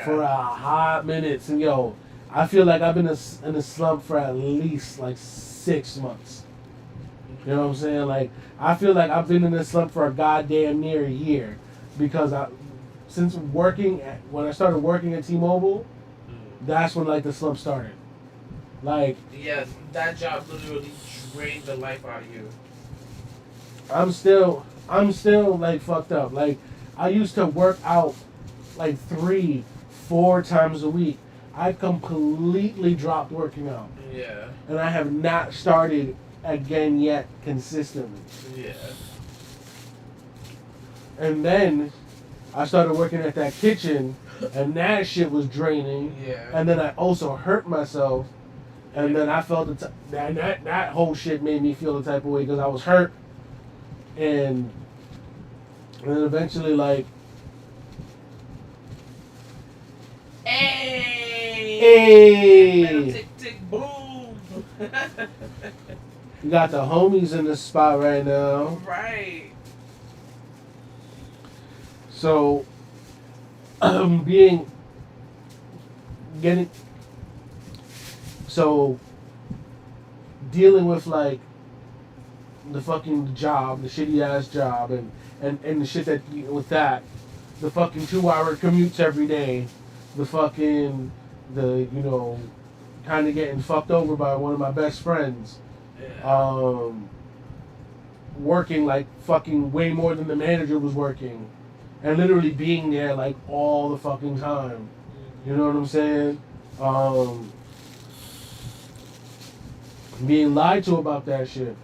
for a hot minute, and yo, I feel like I've been in a slump for at least like 6 months. You know what I'm saying? Like, I feel like I've been in a slump for a goddamn near a year because when I started working at T-Mobile, that's when like the slump started. Like, yeah, that job literally drained the life out of you. I'm still like fucked up. Like, I used to work out like 3-4 times a week. I completely dropped working out. Yeah. And I have not started again yet consistently. Yeah. And then I started working at that kitchen, and that shit was draining. Yeah. And then I also hurt myself. And then I felt that whole shit made me feel the type of way because I was hurt, and then eventually like, hey, tick tick boom. You got the homies in the spot right now. Right. So dealing with like the fucking job, the shitty ass job, and the shit that with that, the fucking 2-hour commutes every day, the kind of getting fucked over by one of my best friends, working like fucking way more than the manager was working, and literally being there like all the fucking time. You know what I'm saying? Being lied to about that shit.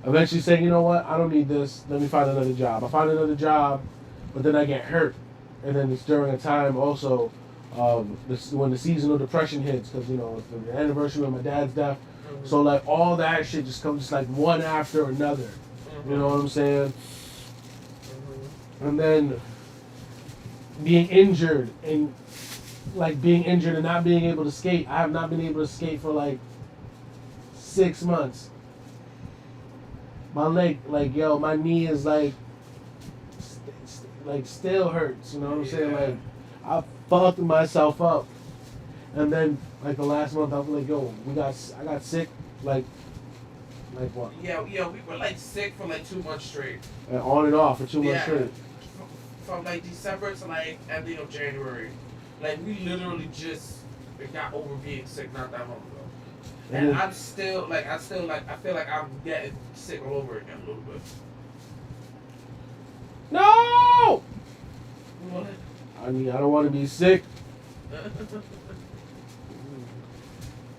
Eventually saying, you know what, I don't need this, let me find another job. I find another job, but then I get hurt. And then it's during a time also when the seasonal depression hits, because, you know, it's the anniversary of my dad's death. Mm-hmm. So, like, all that shit just comes just like one after another. Mm-hmm. You know what I'm saying? Mm-hmm. And then being injured and not being able to skate. I have not been able to skate for like 6 months. My leg, like, yo, my knee is like still hurts. You know what I'm saying? Like, I fucked myself up. And then like the last month, I was like, yo, I got sick. Like what? Yeah, we were like sick for like 2 months straight. And on and off for 2 months straight. From like December to like ending of January. Like, we literally just it got over being sick not that long ago. And And I'm still like, I feel like I'm getting sick all over again a little bit. No! What? I mean, I don't want to be sick.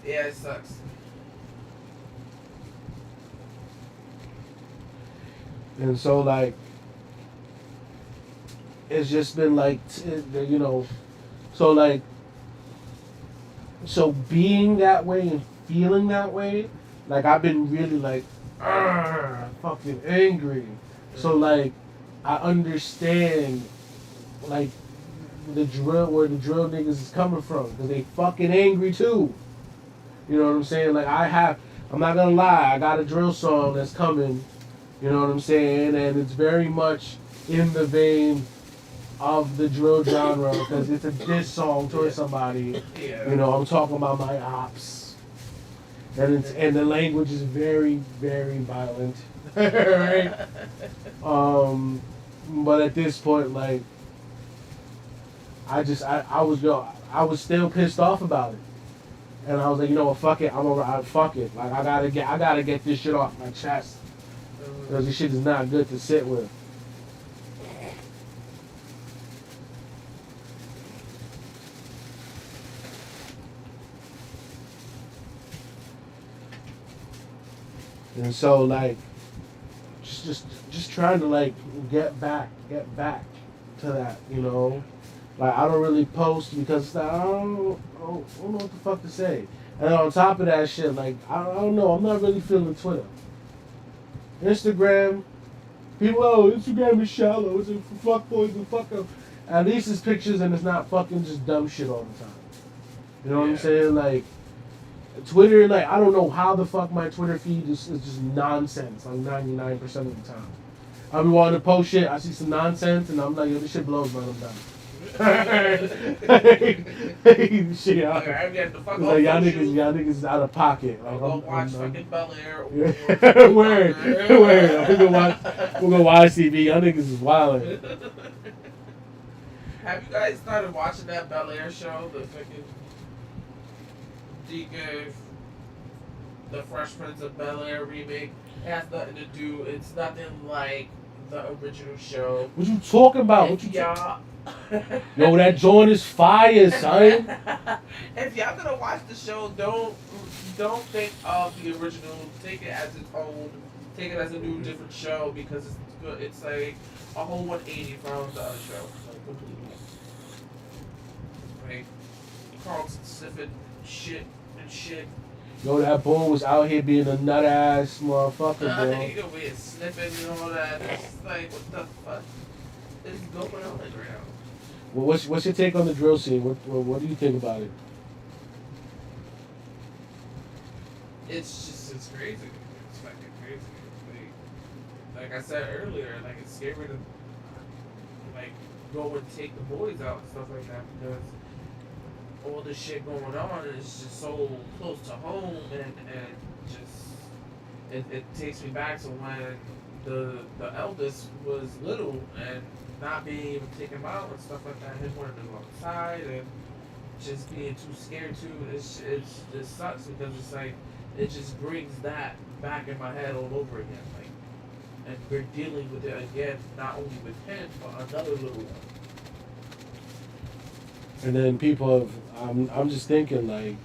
Yeah, it sucks. And so, like, it's just been like, you know, so like, so being that way and feeling that way, like, I've been really like, fucking angry. So, like, I understand, like, where the drill niggas is coming from, because they fucking angry too. You know what I'm saying? Like, I'm not gonna lie, I got a drill song that's coming, you know what I'm saying? And it's very much in the vein of the drill genre, because it's a diss song towards somebody. Yeah. You know, I'm talking about my ops. And the language is very, very violent. Right? But at this point, like, I was still pissed off about it. And I was like, you know what, fuck it, fuck it. Like, I gotta get this shit off my chest. Because this shit is not good to sit with. And so, like, just trying to, like, get back to that, you know. Like, I don't really post because I don't know what the fuck to say. And on top of that shit, like, I don't know, I'm not really feeling Twitter. Instagram, people, Instagram is shallow, it's for fuck boys and fuck up. At least it's pictures and it's not fucking just dumb shit all the time. You know what I'm saying? Like, Twitter, like, I don't know how the fuck my Twitter feed is just nonsense, like 99% of the time. I'll be wanting to post shit, I see some nonsense, and I'm like, yo, this shit blows, man, I'm done. Shit, y'all niggas is out of pocket. Like, I'm watch fucking Bel Air. Word. We're gonna watch TV. Y'all niggas is wildin'. Have you guys started watching that Bel Air show? The fucking DK, the Fresh Prince of Bel Air remake. It has nothing to do. It's nothing like the original show. What you talking about? Yo, that joint is fire, son. If y'all gonna watch the show, don't think of the original. Take it as its own. Take it as a new, different show, because it's good. It's like a whole 180 from the other show, like completely. Like Carlton Sifford shit. Yo, that boy was out here being a nut ass motherfucker, bro. He gonna be sniffing and all that. It's like, what the fuck is going on right now? Well, what's your take on the drill scene? What do you think about it? It's crazy. It's fucking crazy. Like I said earlier, like, it's scary to like go and take the boys out and stuff like that, because all this shit going on is just so close to home, and just it takes me back to when the eldest was little and not being able to take him out and stuff like that. Him wanting to go outside and just being too scared to. It's just sucks, because it's like it just brings that back in my head all over again. Like, and we're dealing with it again, not only with him but another little one. And then people I'm just thinking, like,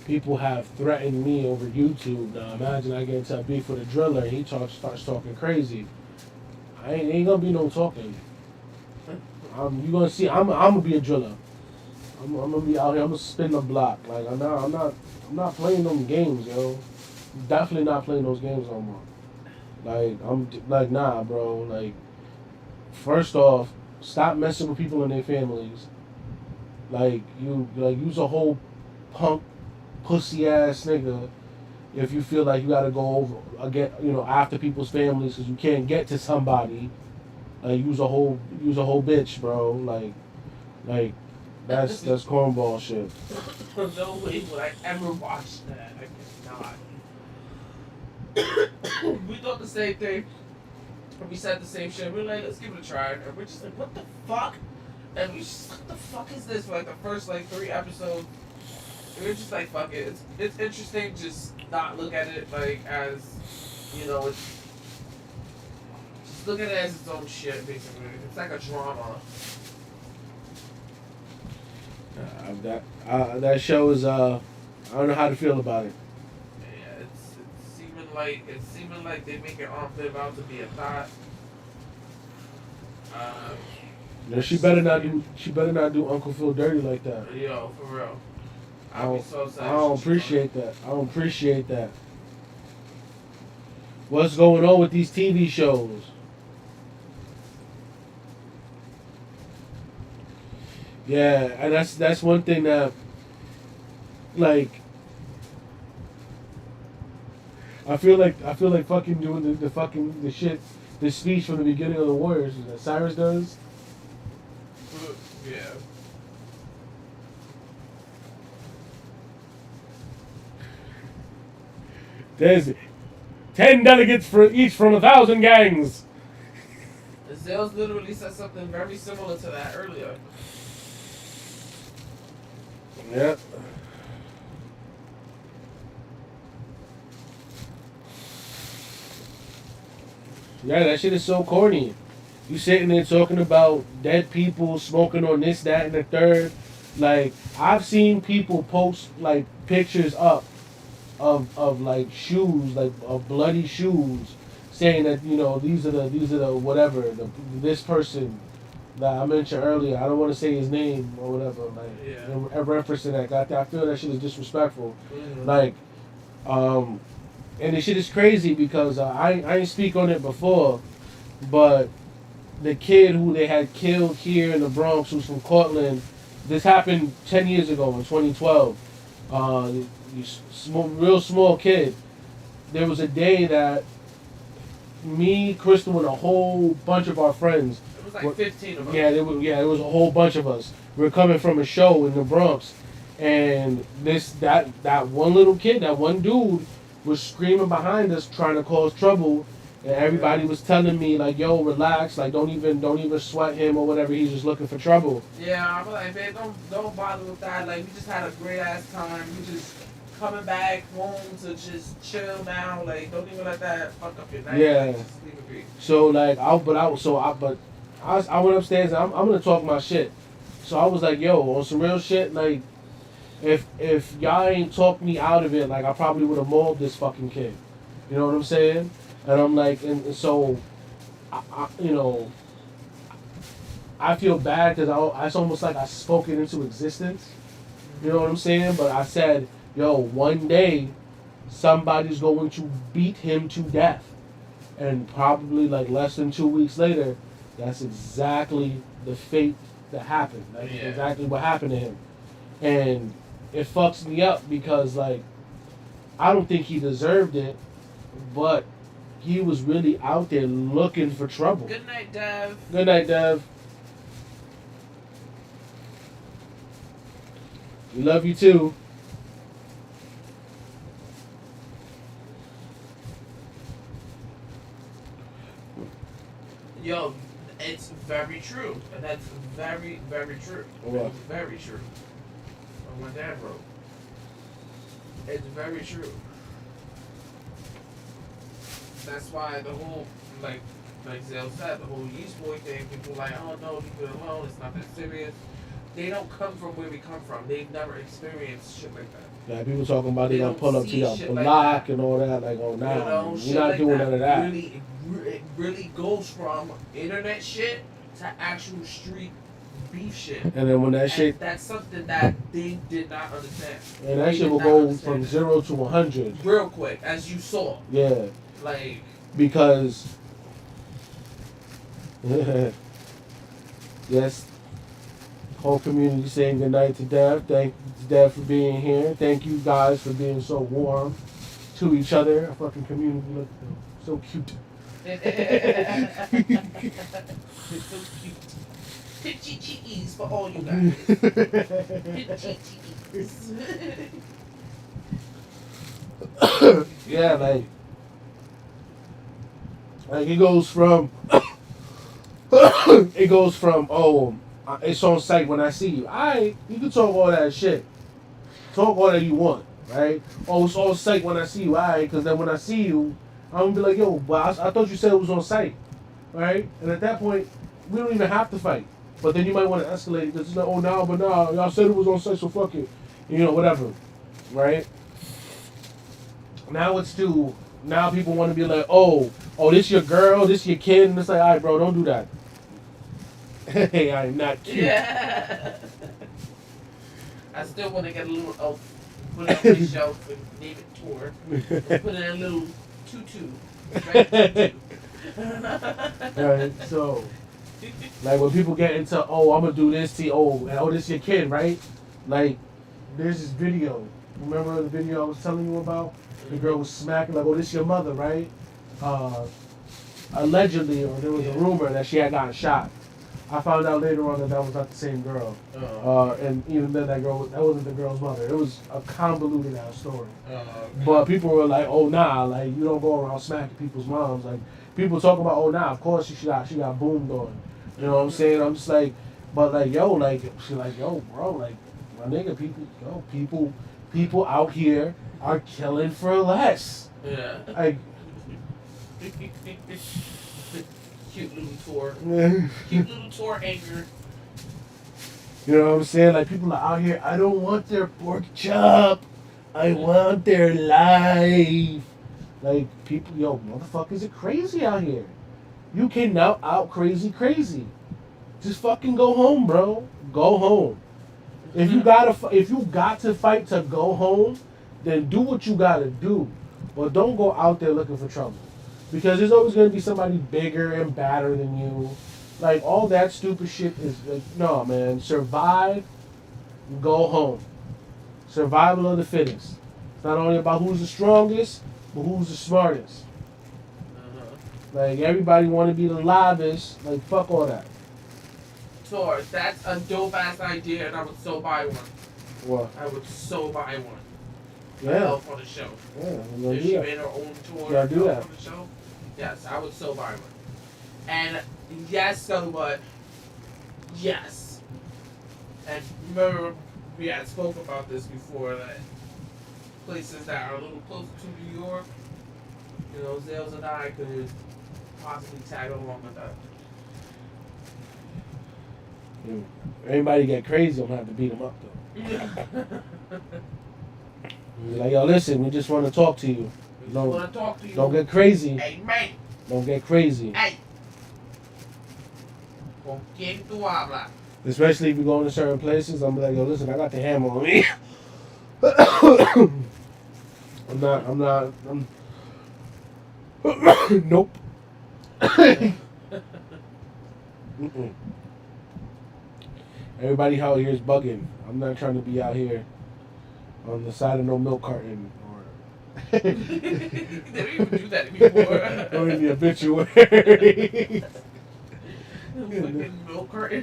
people have threatened me over YouTube. Now imagine I get into a beef with a driller and he starts talking crazy. Ain't gonna be no talking. You gonna see, I'm gonna be a driller. I'm gonna be out here, I'm gonna spin the block. Like, I'm not playing them games, yo. Definitely not playing those games no more. Like, I'm like, nah, bro. Like, first off, stop messing with people and their families. Like, you's a whole punk, pussy ass nigga if you feel like you gotta go over again, after people's families because you can't get to somebody. Like, you's a whole bitch, bro. Like that's cornball shit. No way would I ever watch that. I cannot. We thought the same thing. We said the same shit. We were like, let's give it a try. And we're just like, what the fuck? And we just, what the fuck is this? For like the first 3 episodes, We're just like, fuck it. It's interesting. Just not look at it like as, it's just look at it as its own shit. Basically, it's like a drama. That show is I don't know how to feel about it. Yeah, it's seeming like they make it live out to be a thought. She better not do. She better not do Uncle Phil dirty like that. Yo, for real. I don't appreciate that. I don't appreciate that. What's going on with these TV shows? Yeah, and that's one thing that, like, I feel like fucking doing the shit, the speech from the beginning of the Warriors that Cyrus does. Yeah. There's 10 delegates for each from 1,000 gangs. Zales literally said something very similar to that earlier. Yep. Yeah, that shit is so corny. You sitting there talking about dead people smoking on this, that, and the third. Like, I've seen people post like pictures up of like shoes, like of bloody shoes, saying that these are the whatever this person that I mentioned earlier. I don't want to say his name or whatever. Like, yeah. in reference to that, I feel that shit is disrespectful. Mm-hmm. Like, and the shit is crazy because I ain't speak on it before, but the kid who they had killed here in the Bronx, who's from Cortland, this happened 10 years ago in 2012. Real small kid. There was a day that me, KRYSTLE, and a whole bunch of our friends. It was like 15 of us. Yeah, it was a whole bunch of us. We were coming from a show in the Bronx, and that one little kid, that one dude, was screaming behind us trying to cause trouble, and everybody was telling me like, "Yo, relax, like don't even sweat him or whatever. He's just looking for trouble." Yeah, I'm like, man, don't bother with that. Like, we just had a great ass time. We just coming back home to just chill now. Like, don't even let that fuck up your night. Yeah. Like, just leave it be. So like I went upstairs and I'm gonna talk my shit. So I was like, "Yo, on some real shit, like if y'all ain't talked me out of it, like I probably would have mauled this fucking kid." You know what I'm saying? And I'm like, and so, I feel bad because it's almost like I spoke it into existence. You know what I'm saying? But I said, yo, one day, somebody's going to beat him to death. And probably like less than 2 weeks later, that's exactly the fate that happened. That's exactly what happened to him. And it fucks me up because, like, I don't think he deserved it, but he was really out there looking for trouble. Good night, Dev. Good night, Dev. We love you too. Yo, it's very true. And that's very, very true. What? It's very true. What my dad wrote. It's very true. That's why the whole, like Zale said, the whole Yeast Boy thing, people like, oh no, leave it alone, it's not that serious. They don't come from where we come from. They've never experienced shit like that. Yeah, people talking about they gonna pull up to your block like and all that. Like, oh, nah, you're not like doing none of that. It really goes from internet shit to actual street beef shit. And then when that shit, that's something that they did not understand. And that shit will go from 0 to 100 real quick, as you saw. Yeah. Like, because yes, whole community saying goodnight to Dev. Thank Dev for being here. Thank you guys for being so warm to each other. Our fucking community look so cute. it's so cute. Pitchy cheese for all you guys. Pitchy cheese. Yeah, like it goes from oh, it's on site when I see you. You can talk all that shit. Talk all that you want, right? Oh, it's all sight when I see you, alright? Because then when I see you, I'm gonna be like, yo, but I thought you said it was on sight, right? And at that point, we don't even have to fight. But then you might want to escalate because it's like, oh, no, but no, y'all said it was on sight, so fuck it. You know, whatever, right? Now it's too. Now people want to be like, oh, this your girl, this your kid, and it's like, all right, bro, don't do that. Hey, I am not cute. Yeah. I still want to get a little elf, put it on my shelf and name it Tour. Put in a little tutu. Right? Right, so, like when people get into, oh, I'm gonna do this to you, oh, this your kid, right? Like, there's this video. Remember the video I was telling you about? The girl was smacking, like, oh, this your mother, right? Allegedly, or there was a rumor that she had gotten shot. I found out later on that was not the same girl. And even then, that wasn't the girl's mother. It was a convoluted ass story. Okay. But people were like, oh, nah, like, you don't go around smacking people's moms. Like, people talk about, oh, nah, of course she got boomed on. You know what I'm saying? I'm just like, but like, yo, like, she's like, yo, bro, like, my nigga, people out here are killing for less. Yeah. Like, cute little Tour. Cute little Tour anger. You know what I'm saying? Like, people are out here, I don't want their pork chop. I want their life. Like, people, yo, motherfuckers are crazy out here. You can now out crazy. Just fucking go home, bro. Go home. If you got to fight to go home, then do what you gotta do. But don't go out there looking for trouble. Because there's always gonna be somebody bigger and badder than you. Like, all that stupid shit is like, no, man. Survive, go home. Survival of the fittest. It's not only about who's the strongest, but who's the smartest. Like, everybody want to be the livest. Like, fuck all that. Tour, that's a dope ass idea, and I would so buy one. What? I would so buy one. Yeah. Elf on the shelf. Yeah. If she made her own tour, yeah, do that. on the shelf, yes, I would so buy one. And yes, so what? Yes. And remember, we had spoke about this before, that places that are a little closer to New York, you know, Zales and I could possibly tag along with that. Anybody get crazy, I'm gonna have to beat them up though. Be like, yo, listen, we just want to talk to you. Don't get crazy. Hey, man. Don't get crazy. Hey. ¿Con quién tú hablas? Especially if you go into certain places, I'm like, yo, listen, I got the hammer on me. Nope. Everybody out here is bugging. I'm not trying to be out here on the side of no milk carton or. They don't even do that anymore. Or in the obituary. Fucking milk carton.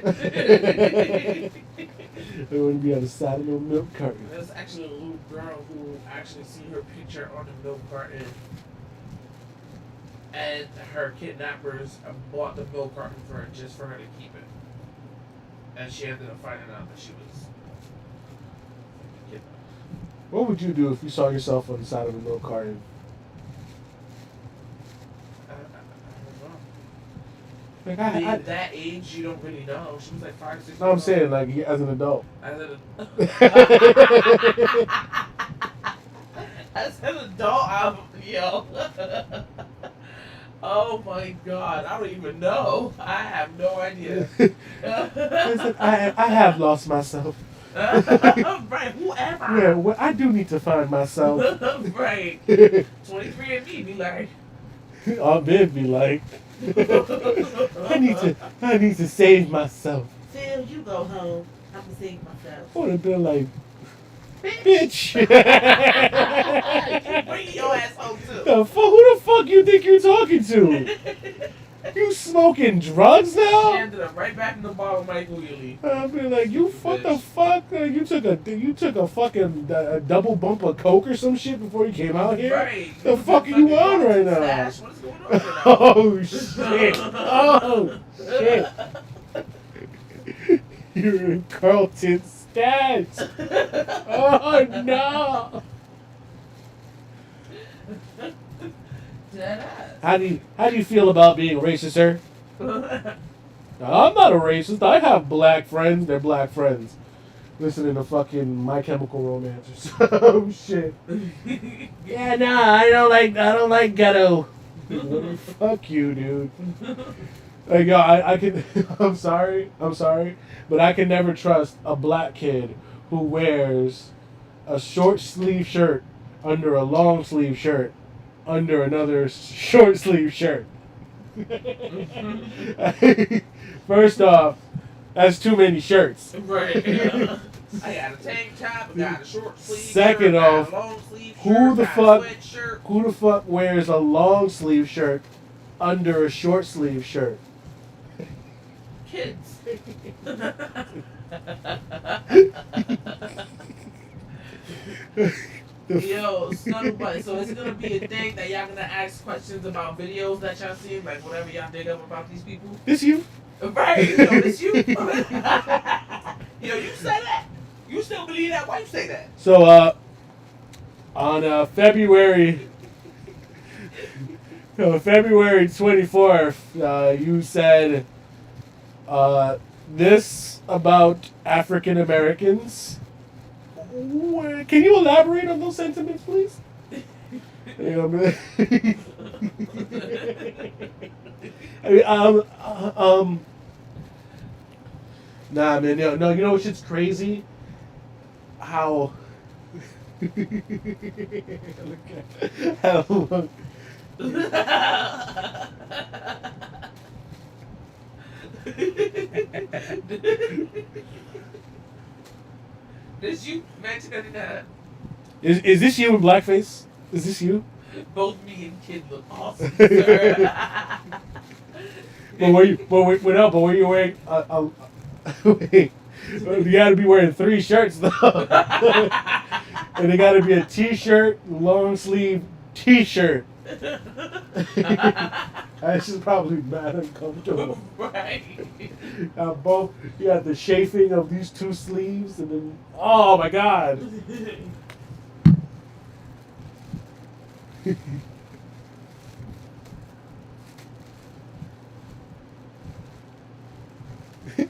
They wouldn't be on the side of no milk carton. There's actually a little girl who actually see her picture on the milk carton, and her kidnappers bought the milk carton for her just for her to keep it. And she ended up finding out that she was kidnapped. What would you do if you saw yourself on the side of a milk carton? I don't know. Like, At that age, you don't really know. She was like 5, 6. No, I'm saying, like, as an adult. As an adult, yo. Oh my God, I don't even know. I have no idea. I have lost myself. Right, whoever. Yeah, well, I do need to find myself. Right. 23 and me be like. I'll be like. I need to save myself. Phil, you go home. I'm gonna save myself. I would have been like, bitch. Bring your ass home too. Who the fuck you think you're talking to? You smoking drugs She now? ended up right back in the bar with Michael Ealy. I'll be like, what the fuck? You took a fucking double bump of coke or some shit before you came out here? Right. The fuck are you on right now? Stash. What is going on right now? Oh shit! Oh shit! You're in Carlton that. Oh no. Deadass. How do you feel about being racist, sir? I'm not a racist. I have black friends. They're black friends. Listening to fucking My Chemical Romance or some shit. Yeah, nah, I don't like ghetto. Fuck you, dude. Like, yo, I can. I'm sorry, but I can never trust a black kid who wears a short sleeve shirt under a long sleeve shirt under another short sleeve shirt. First off, that's too many shirts. Right. I got a tank top, I got a short sleeve Second shirt, off, got a long sleeve who shirt, the got fuck- a sweatshirt. Who the fuck wears a long sleeve shirt under a short sleeve shirt? Kids. Yo, Snugglebutt, so is it gonna be a thing that y'all gonna ask questions about videos that y'all see, like whatever y'all dig up about these people? This you? Right, yo, this you? Yo, you say that? You still believe that? Why you say that? So, on February 24th, you said this about African Americans. Can you elaborate on those sentiments, please? Nah, man. No, you know what shit's crazy? How. How. Did you mention that? Is this you in blackface? Is this you? Both me and Kid look awesome, sir. But were you wearing? Wait, you got to be wearing 3 shirts though, and it got to be a t-shirt, long sleeve t-shirt. That's just probably mad uncomfortable. Right. Both you got the chafing of these 2 sleeves, and then oh my god.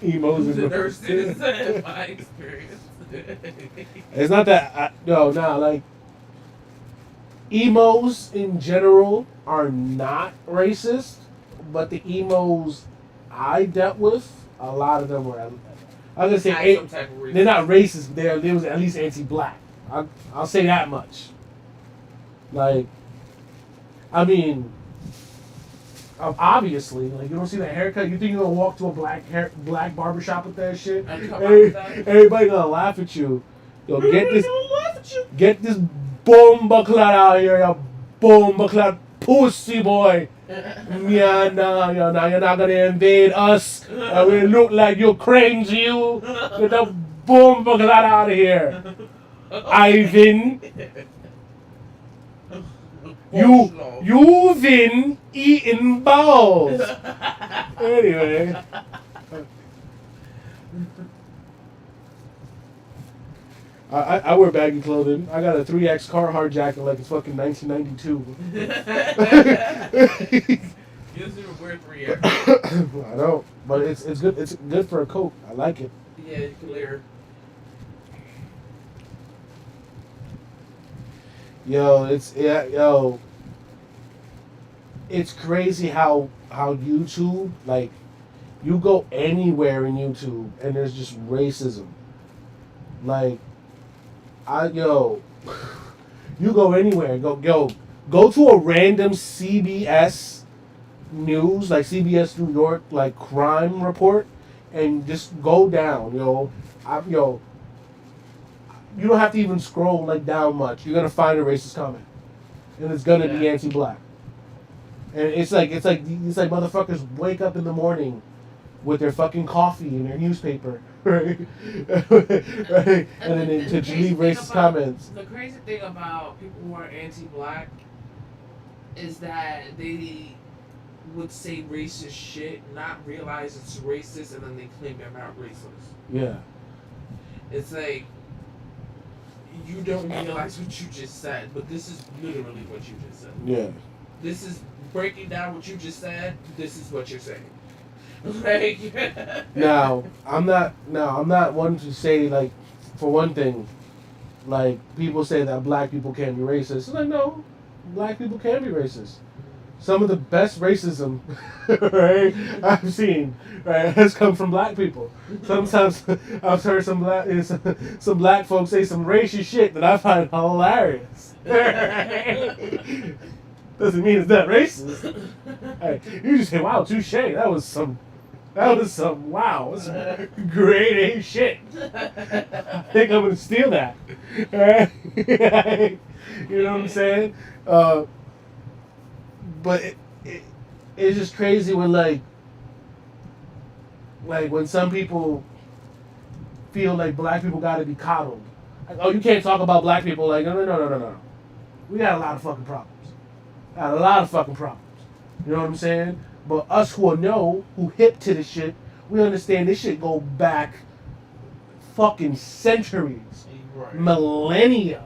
Emos The and nurse didn't say my experience. It's not that like emos in general are not racist, but the emos I dealt with, a lot of them were. I was gonna say Some type of reason. they're not racist. But they was at least anti-black. I'll say that much. Like, I mean, obviously, like you don't see that haircut. You think you're gonna walk to a black barbershop with that shit? And come out with that? Everybody gonna laugh at you. Yo, Everybody gonna laugh at you. get this bomba clot out here, you bomba clot pussy boy. Yeah, nah, you're not gonna invade us. We look like Ukraine to you. Get the bomba clot out of here, Ivan. You've been eating balls. Anyway. I wear baggy clothing. I got a 3X Carhartt jacket like it's fucking 1992. You should wear 3X. I don't, but it's good. It's good for a coat. I like it. Yeah, KLEAR. It's crazy how YouTube, like, you go anywhere in YouTube and there's just racism. Like, you go anywhere, go to a random CBS News, like CBS New York, like crime report, and just go down, you don't have to even scroll like down much. You're gonna find a racist comment, and it's gonna be anti-black. And it's like motherfuckers wake up in the morning with their fucking coffee and their newspaper, right? Right? And then to leave racist comments. The crazy thing about people who are anti-black is that they would say racist shit, not realize it's racist, and then they claim they're not racist. Yeah. It's like you don't realize what you just said, but this is literally what you just said. Yeah. This is breaking down what you just said. This is what you're saying. Like, Now I'm not one to say, like, for one thing, like, people say that black people can't be racist. It's like, no, black people can be racist. Some of the best racism, right, I've seen, right, has come from black people. Sometimes I've heard some black folks say some racist shit that I find hilarious. Doesn't mean it's not racist. Hey, you just say, wow, touche. That was some wow, that's some grade A shit. I think I'm gonna steal that. Alright? You know what I'm saying? But it's just crazy when like when some people feel like black people gotta be coddled. Like, oh, you can't talk about black people. Like, no. We got a lot of fucking problems. Got a lot of fucking problems. You know what I'm saying? But us who hip to this shit, we understand this shit go back fucking centuries, right. Millennia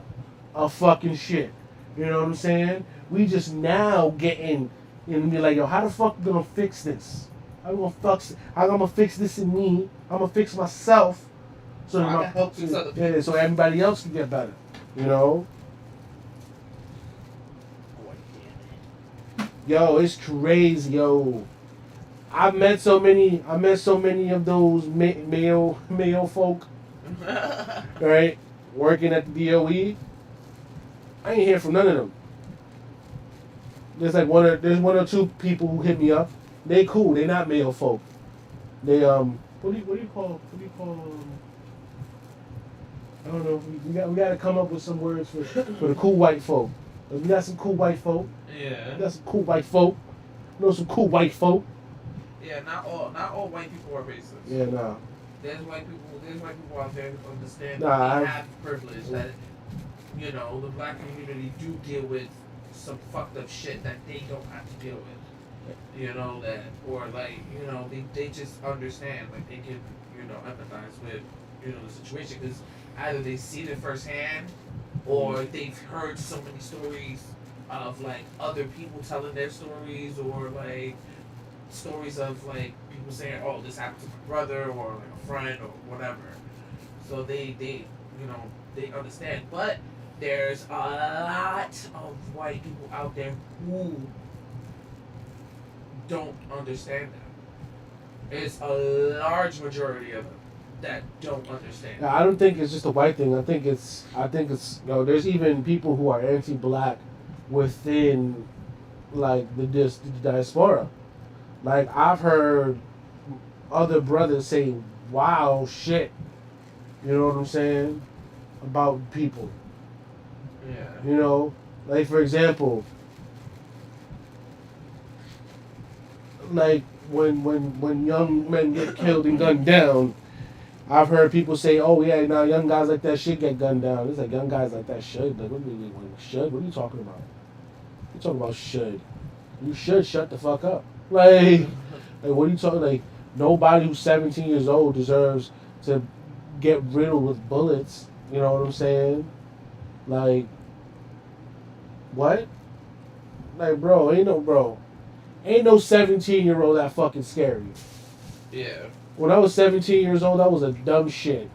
of fucking shit. You know what I'm saying? We just now getting and be like, yo, how the fuck we gonna fix this? How I'm gonna fix this in me? I'm gonna fix myself so that I can help fix other people. Yeah, so everybody else can get better. You know? Yo, it's crazy, yo. I met so many of those male folk, right? Working at the DOE. I ain't hear from none of them. There's one or two people who hit me up. They cool. They not male folk. They what do you call I don't know. We got to come up with some words for the cool white folk. We got some cool white folk. Yeah. We got some cool white folk. You know some cool white folk. Yeah, not all white people are racist. Yeah, nah. There's white people out there who understand Nah, that they have privilege, that the black community do deal with some fucked up shit that they don't have to deal with. They just understand, like they can, empathize with, the situation, because either they see it firsthand or they've heard so many stories of like other people telling their stories, or like stories of like people saying, oh, this happened to my brother or like a friend or whatever. So they understand. But there's a lot of white people out there who don't understand that. It's a large majority of them that don't understand. I don't think it's just a white thing. I think it's there's even people who are anti-black within like the diaspora. Like, I've heard other brothers say wild shit, you know what I'm saying, about people. Yeah. Like, for example, like when young men get killed and gunned down, I've heard people say, oh yeah, now young guys like that should get gunned down. It's like, young guys like that should. Like, what are you talking about? You talking about should. You should shut the fuck up. Like what are you talking? Like, nobody who's 17 years old deserves to get riddled with bullets. You know what I'm saying? Like, what? Like, bro, ain't no 17-year-old that fucking scary. Yeah. When I was 17 years old, I was a dumb shit.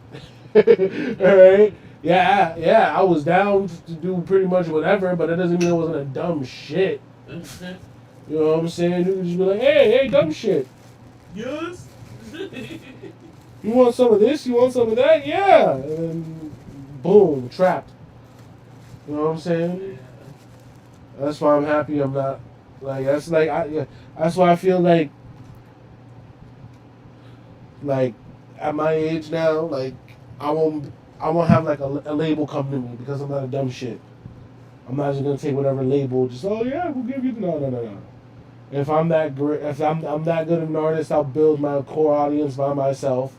Alright? Yeah, I was down to do pretty much whatever, but that doesn't mean I wasn't a dumb shit. You know what I'm saying? You could just be like, hey, dumb shit. Yes. You want some of this? You want some of that? Yeah. And then, boom, trapped. You know what I'm saying? That's why I'm happy I'm not, like, that's why I feel like at my age now, like, I won't have like a label come to me because I'm not a dumb shit. I'm not just gonna take whatever label. Just, oh yeah, we'll give you. No. If I'm that great, if I'm that good of an artist, I'll build my core audience by myself.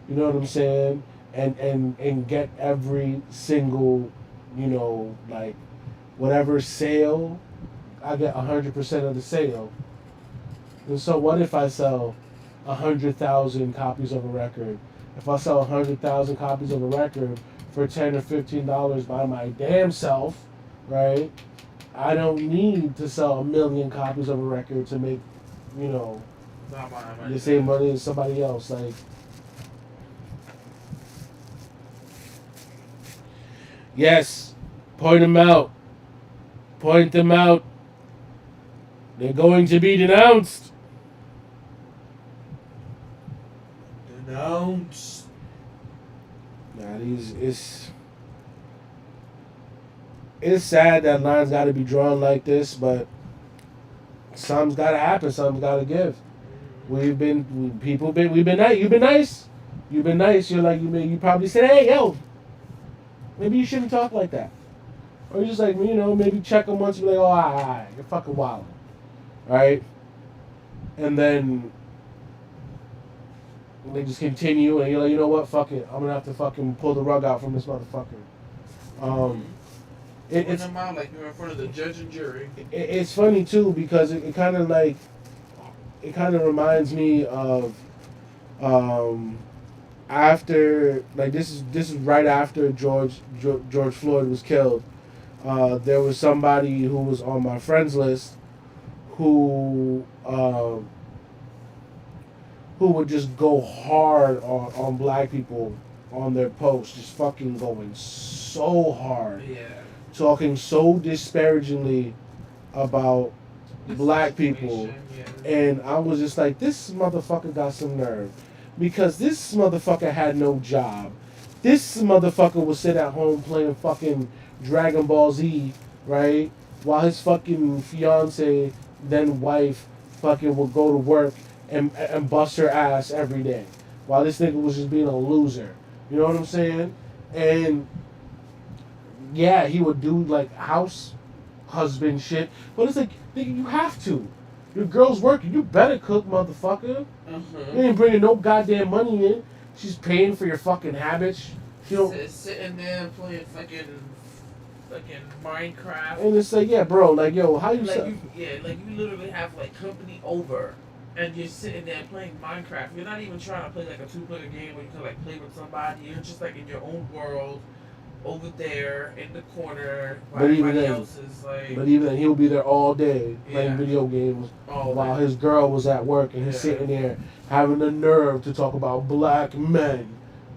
You know what I'm saying? And get every single, like, whatever sale, I get 100% of the sale. And so what if I sell 100,000 copies of a record if I sell 100,000 copies of a record for $10 or $15 by my damn self, right? I don't need to sell 1,000,000 copies of a record to make, you know, Not mine, the same money as somebody else. Like, yes, point them out. Point them out. They're going to be denounced. Denounced. Nah, it's sad that lines got to be drawn like this, but something's got to happen. Something's got to give. We've been nice. You've been nice. You've been nice. You're like you probably said, hey yo, maybe you shouldn't talk like that, or you just like maybe check them once and be like, oh, all right, you're fucking wild, right? And then they just continue, and you're like, you know what, fuck it, I'm gonna have to fucking pull the rug out from this motherfucker. It's them out like you're in front of the judge and jury. It's funny too because it kind of reminds me of after, like, this is right after George Floyd was killed. There was somebody who was on my friends list who would just go hard on black people on their posts, just fucking going so hard. Yeah. Talking so disparagingly about black people. Yeah. And I was just like, this motherfucker got some nerve. Because this motherfucker had no job. This motherfucker would sit at home playing fucking Dragon Ball Z, right? While his fucking fiance, then wife, fucking would go to work and bust her ass every day. While this nigga was just being a loser. You know what I'm saying? And yeah, he would do like house husband shit. But it's like, nigga, you have to. Your girl's working. You better cook, motherfucker. You ain't bringing no goddamn money in. She's paying for your fucking habits. She don't. Sitting there playing fucking Minecraft. And it's like, yeah, bro, like, yo, how you like you literally have like company over, and you're sitting there playing Minecraft. You're not even trying to play like a 2-player game where you can like play with somebody. You're just like in your own world, over there in the corner. While everybody else is like. But even then, he'll be there all day playing video games while his girl was at work, and he's sitting there having the nerve to talk about black men.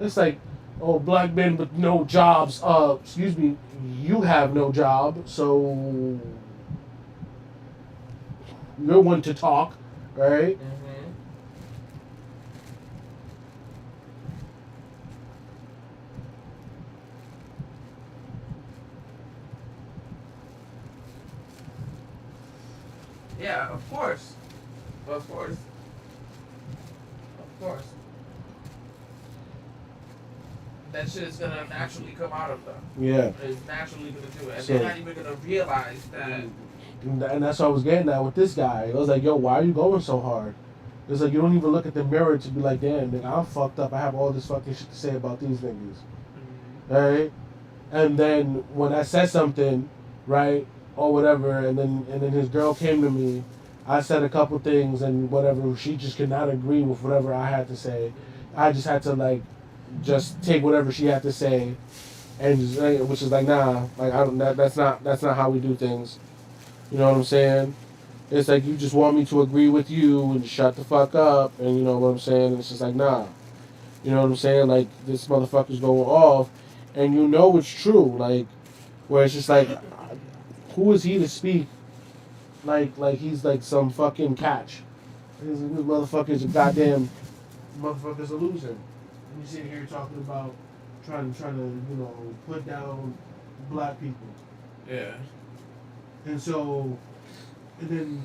It's like, oh, black men with no jobs. Excuse me, you have no job, so you're one to talk, right? Yeah, of course. Of course. That shit is gonna naturally come out of them. Yeah. It's naturally gonna do it. And they're not even gonna realize that. And that's what I was getting at with this guy. I was like, yo, why are you going so hard? It's like, you don't even look at the mirror to be like, damn, nigga, I'm fucked up. I have all this fucking shit to say about these niggas. Right? And then when I said something, right, or whatever, and then his girl came to me, I said a couple things and whatever, she just could not agree with whatever I had to say. I just had to, like, just take whatever she had to say, and just, which is like, nah, like, I don't. That's not how we do things. You know what I'm saying? It's like, you just want me to agree with you and shut the fuck up, and you know what I'm saying? And it's just like, nah. You know what I'm saying? Like, this motherfucker's going off, and you know it's true. Like, where it's just like, who is he to speak? Like he's like some fucking catch. This motherfucker's a goddamn motherfucker's a loser. And you sitting here talking about trying to put down black people. Yeah. And so, and then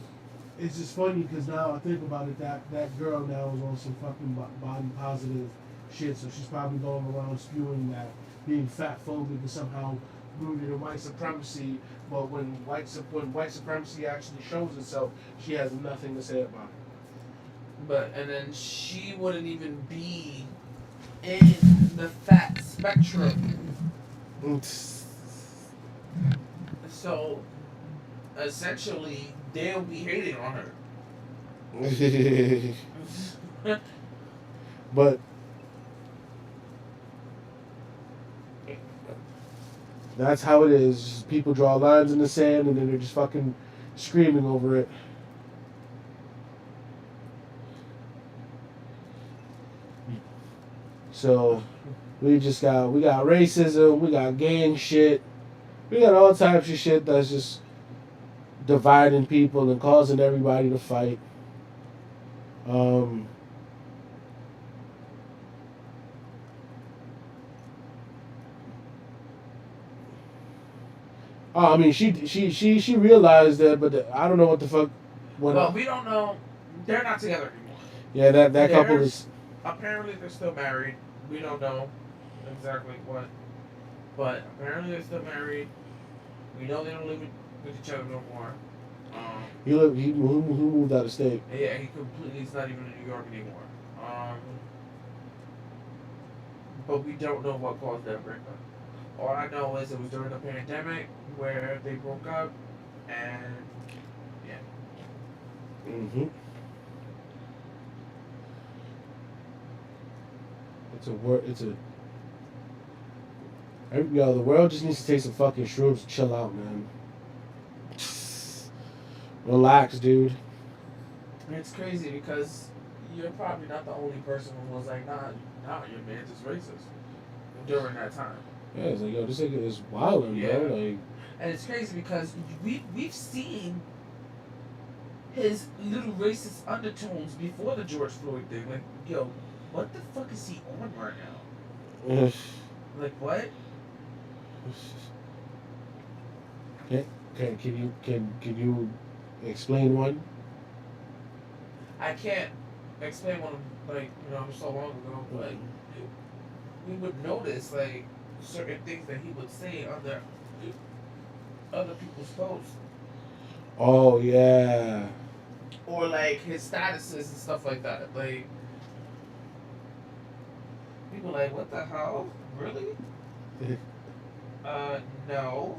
it's just funny because now I think about it, that girl now is on some fucking body positive shit. So she's probably going around spewing that being fat phobic is somehow rooted in white supremacy. But when white supremacy actually shows itself, she has nothing to say about it. And then she wouldn't even be in the fat spectrum. So, essentially, they'll be hating on her. But That's how it is. Just people draw lines in the sand and then they're just fucking screaming over it. So we got racism, we got gang shit, we got all types of shit that's just dividing people and causing everybody to fight. Um, I mean, she realized that, but I don't know what the fuck went Well, on. we don't know. They're not together anymore. Yeah, that couple is. Apparently, they're still married. We don't know exactly what, but apparently they're still married. We know they don't live with each other no more. He moved out of state. Yeah, he completely is not even in New York anymore. But we don't know what caused that breakup. All I know is it was during the pandemic where they broke up, and yeah. Mm-hmm. Yo, the world just needs to take some fucking shrooms and chill out, man. Relax, dude. It's crazy because you're probably not the only person who was like, nah, your man's is racist during that time. Yeah, it's like, yo, this nigga is wildin', Yeah. bro. Like, And it's crazy because we've seen his little racist undertones before the George Floyd thing. Like, yo, what the fuck is he on right now? Like, what? Can you explain one? I can't explain one, like, so long ago, but we would notice, like, certain things that he would say under other people's posts. Oh yeah. Or, like, his statuses and stuff like that. Like, people like, what the hell? Really? No.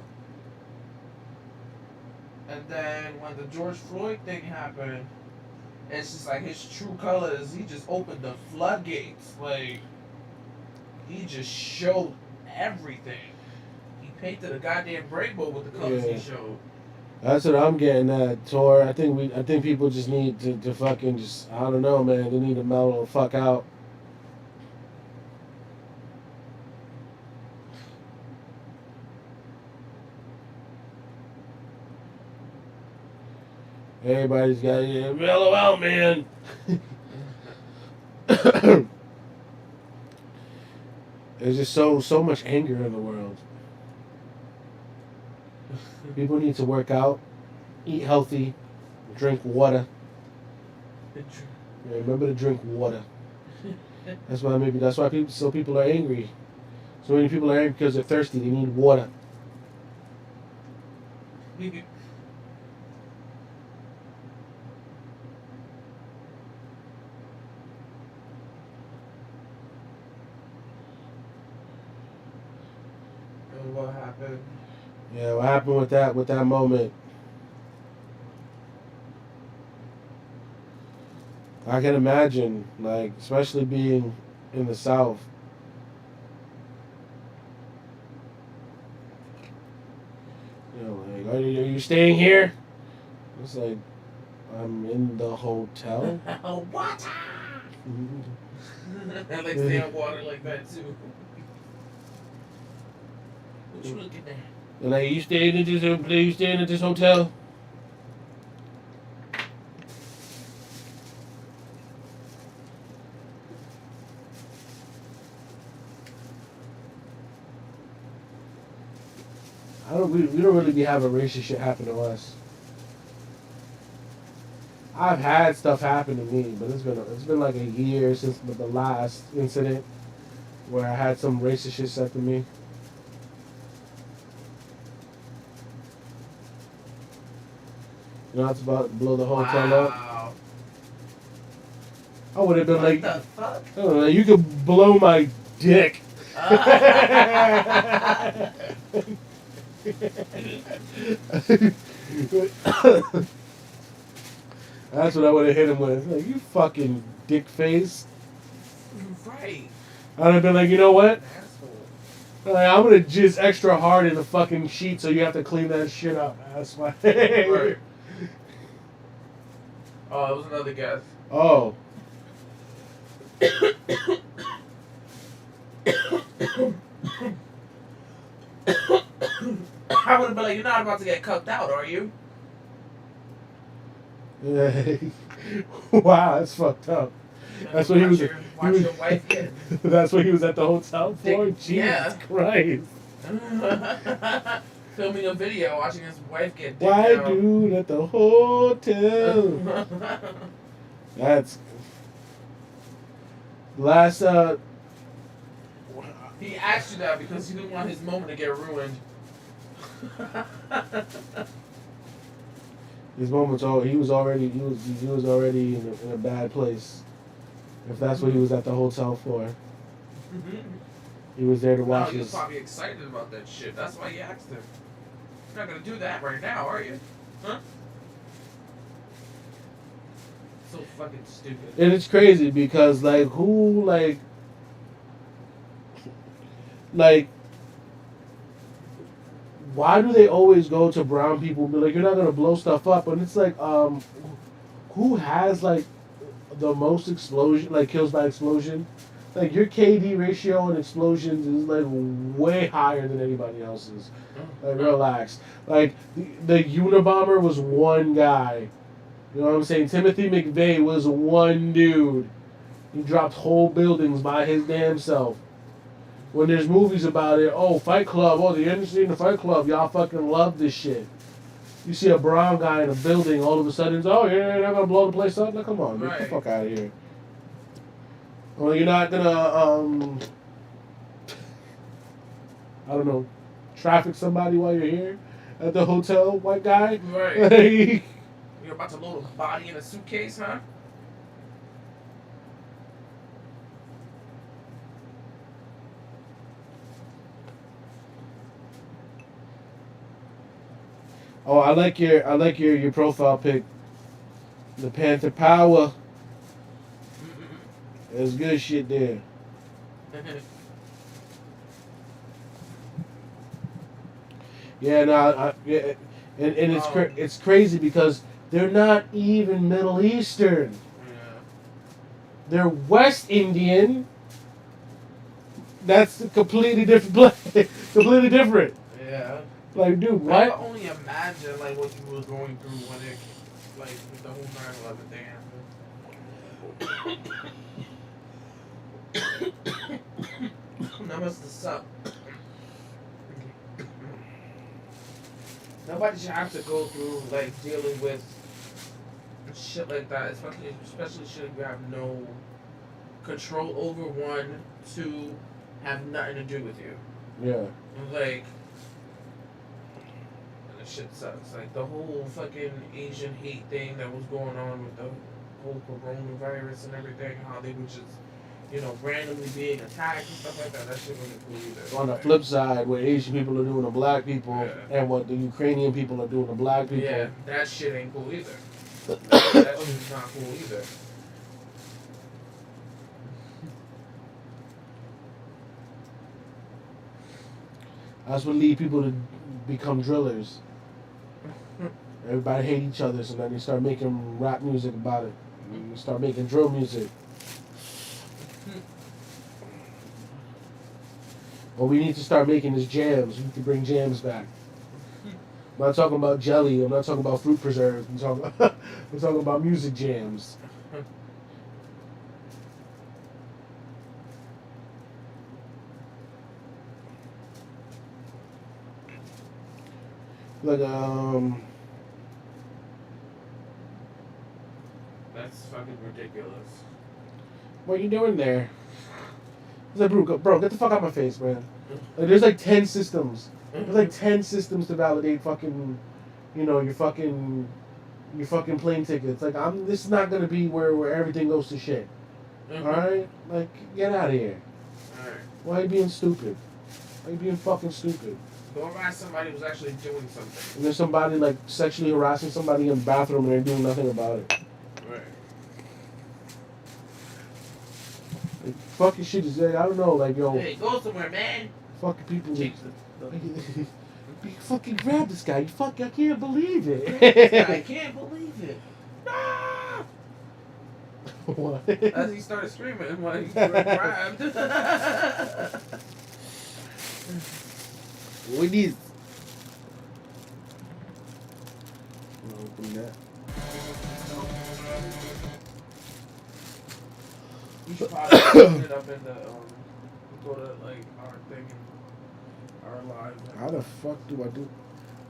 And then when the George Floyd thing happened, it's just like his true colors, he just opened the floodgates. Like, he just showed everything. He painted a goddamn rainbow with the colors he showed. That's what I'm getting at, Tor. I think people just need to fucking just, I don't know, man. They need to mellow the fuck out. Everybody's got to mellow out, man. There's just so much anger in the world. People need to work out, eat healthy, drink water. Yeah, remember to drink water. That's why people are angry. So many people are angry because they're thirsty. They need water. What happened? Yeah, what happened with that moment? I can imagine, like, especially being in the South. You know, like, are you staying here? It's like, I'm in the hotel. Water! I like stay on water like that too. What you looking at? And like, you staying at this hotel? We don't really be having racist shit happen to us. I've had stuff happen to me, but it's been like a year since the last incident where I had some racist shit said to me. You know, it's about to blow the hotel up. I would have been What like, the fuck? I don't know, you could blow my dick. That's what I would have hit him with. Like, you fucking dick face. Right. I'd have been like, you know what? Asshole. Like, I'm gonna jizz extra hard in the fucking sheet, so you have to clean that shit up. That's why. Right. Oh, it was another guess. Oh. I would have been like, you're not about to get cucked out, are you? Wow, that's fucked up. That's what he was. Watch your wife get. That's what he was at the hotel for. Jesus Yeah. Christ! Filming a video, watching his wife get. White dude at the hotel. That's last. He asked you that because he didn't want his moment to get ruined. His moments. Oh, he was already. He was already in a bad place. If that's what he was at the hotel for. He was there to watch He was his. probably excited about that shit. That's why he asked him. You're not gonna do that right now, are you? Huh? So fucking stupid. And it's crazy because like why do they always go to brown people and be like, you're not gonna blow stuff up? And it's like, who has like the most explosion, like kills by explosion? Like your KD ratio on explosions is like way higher than anybody else's. Like relax. Like the Unabomber was one guy. You know what I'm saying? Timothy McVeigh was one dude. He dropped whole buildings by his damn self. When there's movies about it, oh, Fight Club, oh, the industry in the Fight Club, y'all fucking love this shit. You see a brown guy in a building, all of a sudden, it's, oh, you're not gonna blow the place up? Like, come on, get the fuck out of here. Well, you're not gonna, I don't know, traffic somebody while you're here at the hotel, white guy? Right. You're about to load a body in a suitcase, huh? Oh, I like your profile pic. The Panther Power. There's good shit there. Yeah, no, yeah, and it's crazy because they're not even Middle Eastern. Yeah. They're West Indian. That's a completely different place. Completely different. Yeah. Like, dude, I what? can only imagine like what you were going through when it, like, with the whole 9/11 thing happened. That must have sucked. Nobody should have to go through like dealing with shit like that, especially shit you have no control over. One, two, have nothing to do with you. Yeah. Like, and the shit sucks. Like the whole fucking Asian hate thing that was going on with the whole coronavirus and everything, how they were just, you know, randomly being attacked and stuff like that. That shit wasn't cool either. On the flip side, what Asian people are doing to black people, Yeah. and what the Ukrainian people are doing to black people. Yeah, that shit ain't cool either. That shit's not cool either. That's what lead people to become drillers. Everybody hate each other, so then they start making rap music about it. And you start making drill music. What we need to start making is jams. We need to bring jams back. I'm not talking about jelly. I'm not talking about fruit preserves. I'm talking about music jams. Like That's fucking ridiculous. what are you doing there? I was like, bro, get the fuck out of my face, man. Like, there's like 10 systems. There's like 10 systems to validate fucking, you know, your fucking plane tickets. Like, this is not gonna be where everything goes to shit. Mm-hmm. Alright? Like, get out of here. Alright. Why are you being stupid? Why are you being fucking stupid? Go around somebody who's actually doing something. And there's somebody like sexually harassing somebody in the bathroom and they're doing nothing about it. Right. Like, fucking shit is, I don't know, like, yo. Hey, go somewhere, man. fucking people. Change the You fucking grab this guy. I can't believe it. I can't believe it. Ah! What? As he started screaming when he grabbed. We need. Open that. You should probably put it up in the go to like our thing, our live. How the fuck do I do?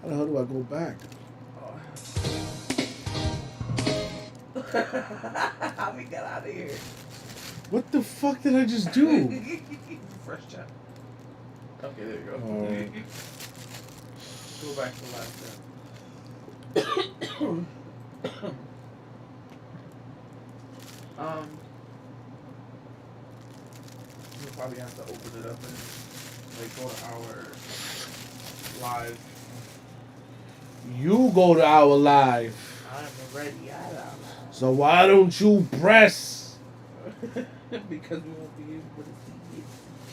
How the hell do I go back? How we got out of here? What the fuck did I just do? Fresh chat. Okay, there you go. Go back to the last step. We'll probably have to open it up and like go to our live. You go to our live. I'm already out. So why don't you press? Because we won't be able to see it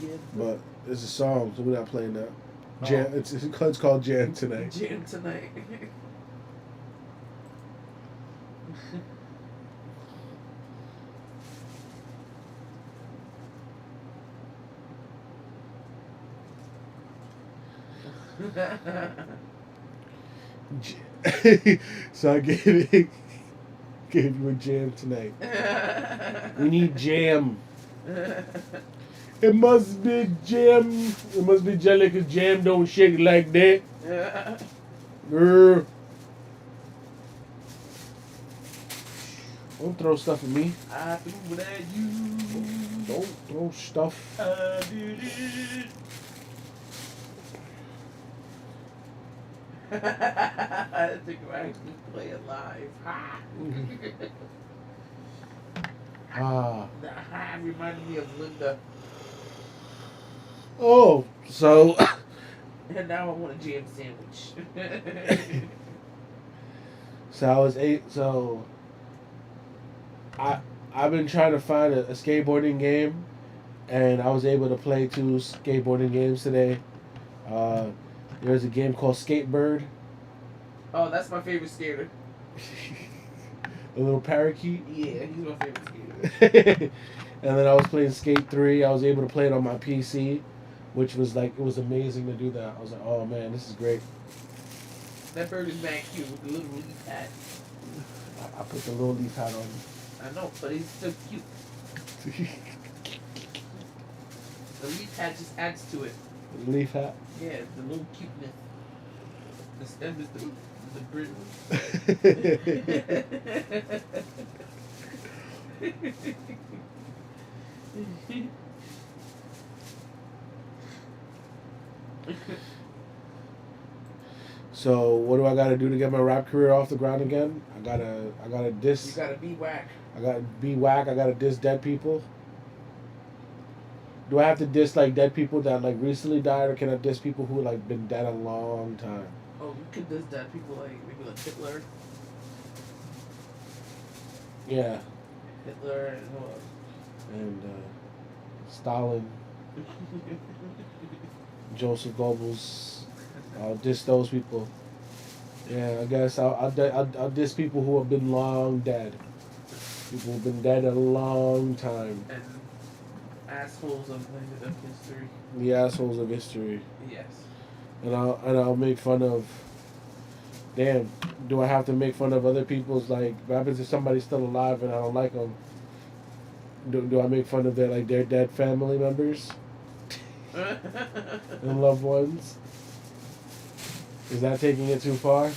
again. But it's a song, so we're not playing that. Jam. Oh. It's called Jam Tonight. Jam tonight. So I gave you a jam tonight. We need jam. It must be jam. It must be jelly because jam don't shake like that. Don't throw stuff at me. I threw it at you. Don't throw stuff. I did it. I think we're actually playing live. The ha reminded me of Linda. Oh, so And now I want a jam sandwich. I've been trying to find a skateboarding game, and I was able to play 2 skateboarding games today. There's a game called Skatebird. Oh, that's my favorite skater. A little parakeet. Yeah, he's my favorite skater. And then I was playing Skate 3. I was able to play it on my PC, which was like, it was amazing to do that. I was like, oh man, this is great. That bird is mad cute with the little leaf hat. I put the little leaf hat on. I know, but he's so cute. The leaf hat just adds to it. The leaf hat? Yeah, the little cuteness. The stem is the brittle. So what do I gotta do to get my rap career off the ground again? I gotta diss. You gotta be whack. I gotta be whack. I gotta diss dead people. Do I have to diss like dead people that like recently died, or can I diss people who like been dead a long time? Oh, you could diss that people like maybe like Hitler. Yeah. Hitler and who else? And Stalin, Joseph Goebbels. I'll diss those people. Yeah, I guess I'll diss people who have been long dead. People who've been dead a long time. And assholes of history. The assholes of history. Yes. And I'll make fun of. Damn, do I have to make fun of other people's, like, what happens if somebody's still alive and I don't like them? Do I make fun of their dead family members and loved ones? Is that taking it too far?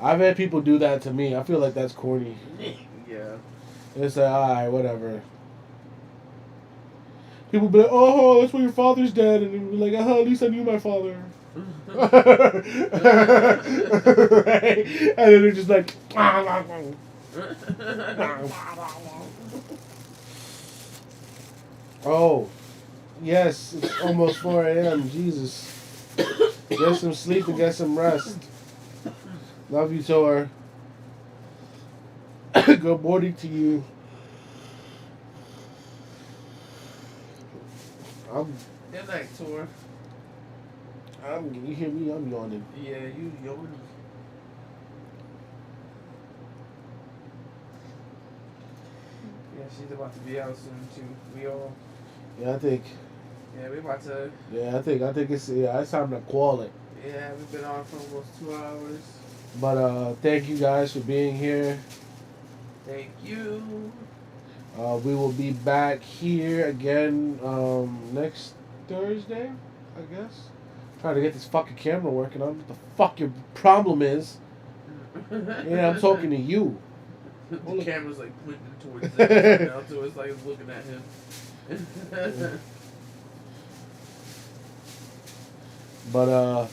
I've had people do that to me. I feel like that's corny. Yeah. It's like, alright, whatever. People be like, oh, that's why your father's dead. And be like, at least I knew my father. Right? And then they're just like, oh, Yes, it's almost 4 a.m. Jesus. Get some sleep and get some rest. Love you, Tor. Good morning to you. Good night, Tor. You hear me? I'm yawning. Yeah, you yawning. Yeah, she's about to be out soon too. We all. Yeah, I think. Yeah, we about to. Yeah, I think it's time to call it. Yeah, we've been on for almost 2 hours. But thank you guys for being here. Thank you. We will be back here again next Thursday, I guess. Trying to get this fucking camera working. I don't know what the fuck your problem is. Yeah, I'm talking to you. The camera's like pointing towards him right now, so it's like it's looking at him. But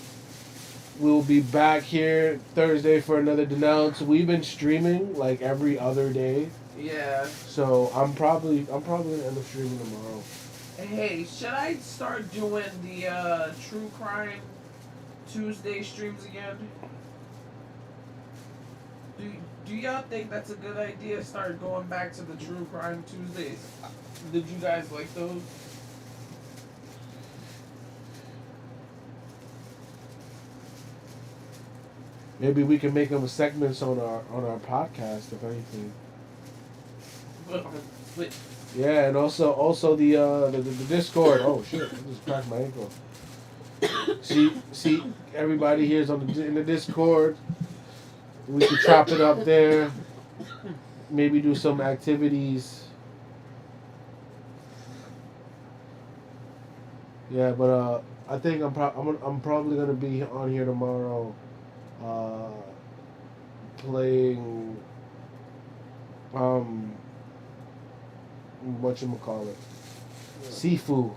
we'll be back here Thursday for another Denounce. We've been streaming like every other day. Yeah. So I'm probably gonna end up streaming tomorrow. Hey, should I start doing the True Crime Tuesday streams again? Do y'all think that's a good idea? Start going back to the True Crime Tuesdays. Did you guys like those? Maybe we can make them segments on our podcast, if anything. Yeah, and also the Discord. Oh shit! I just cracked my ankle. See, everybody here is in the Discord. We could chop it up there. Maybe do some activities. Yeah, but I think I'm probably gonna be on here tomorrow, playing whatchamacallit? Sifu.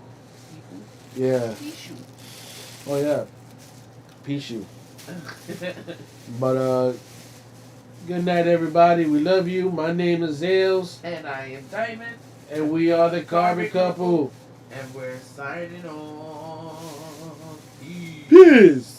Yeah. Pishu. Oh yeah. Pishu. But good night everybody. We love you. My name is Zales. And I am Diamond. And we are the Carbon Couple. And we're signing on. Peace.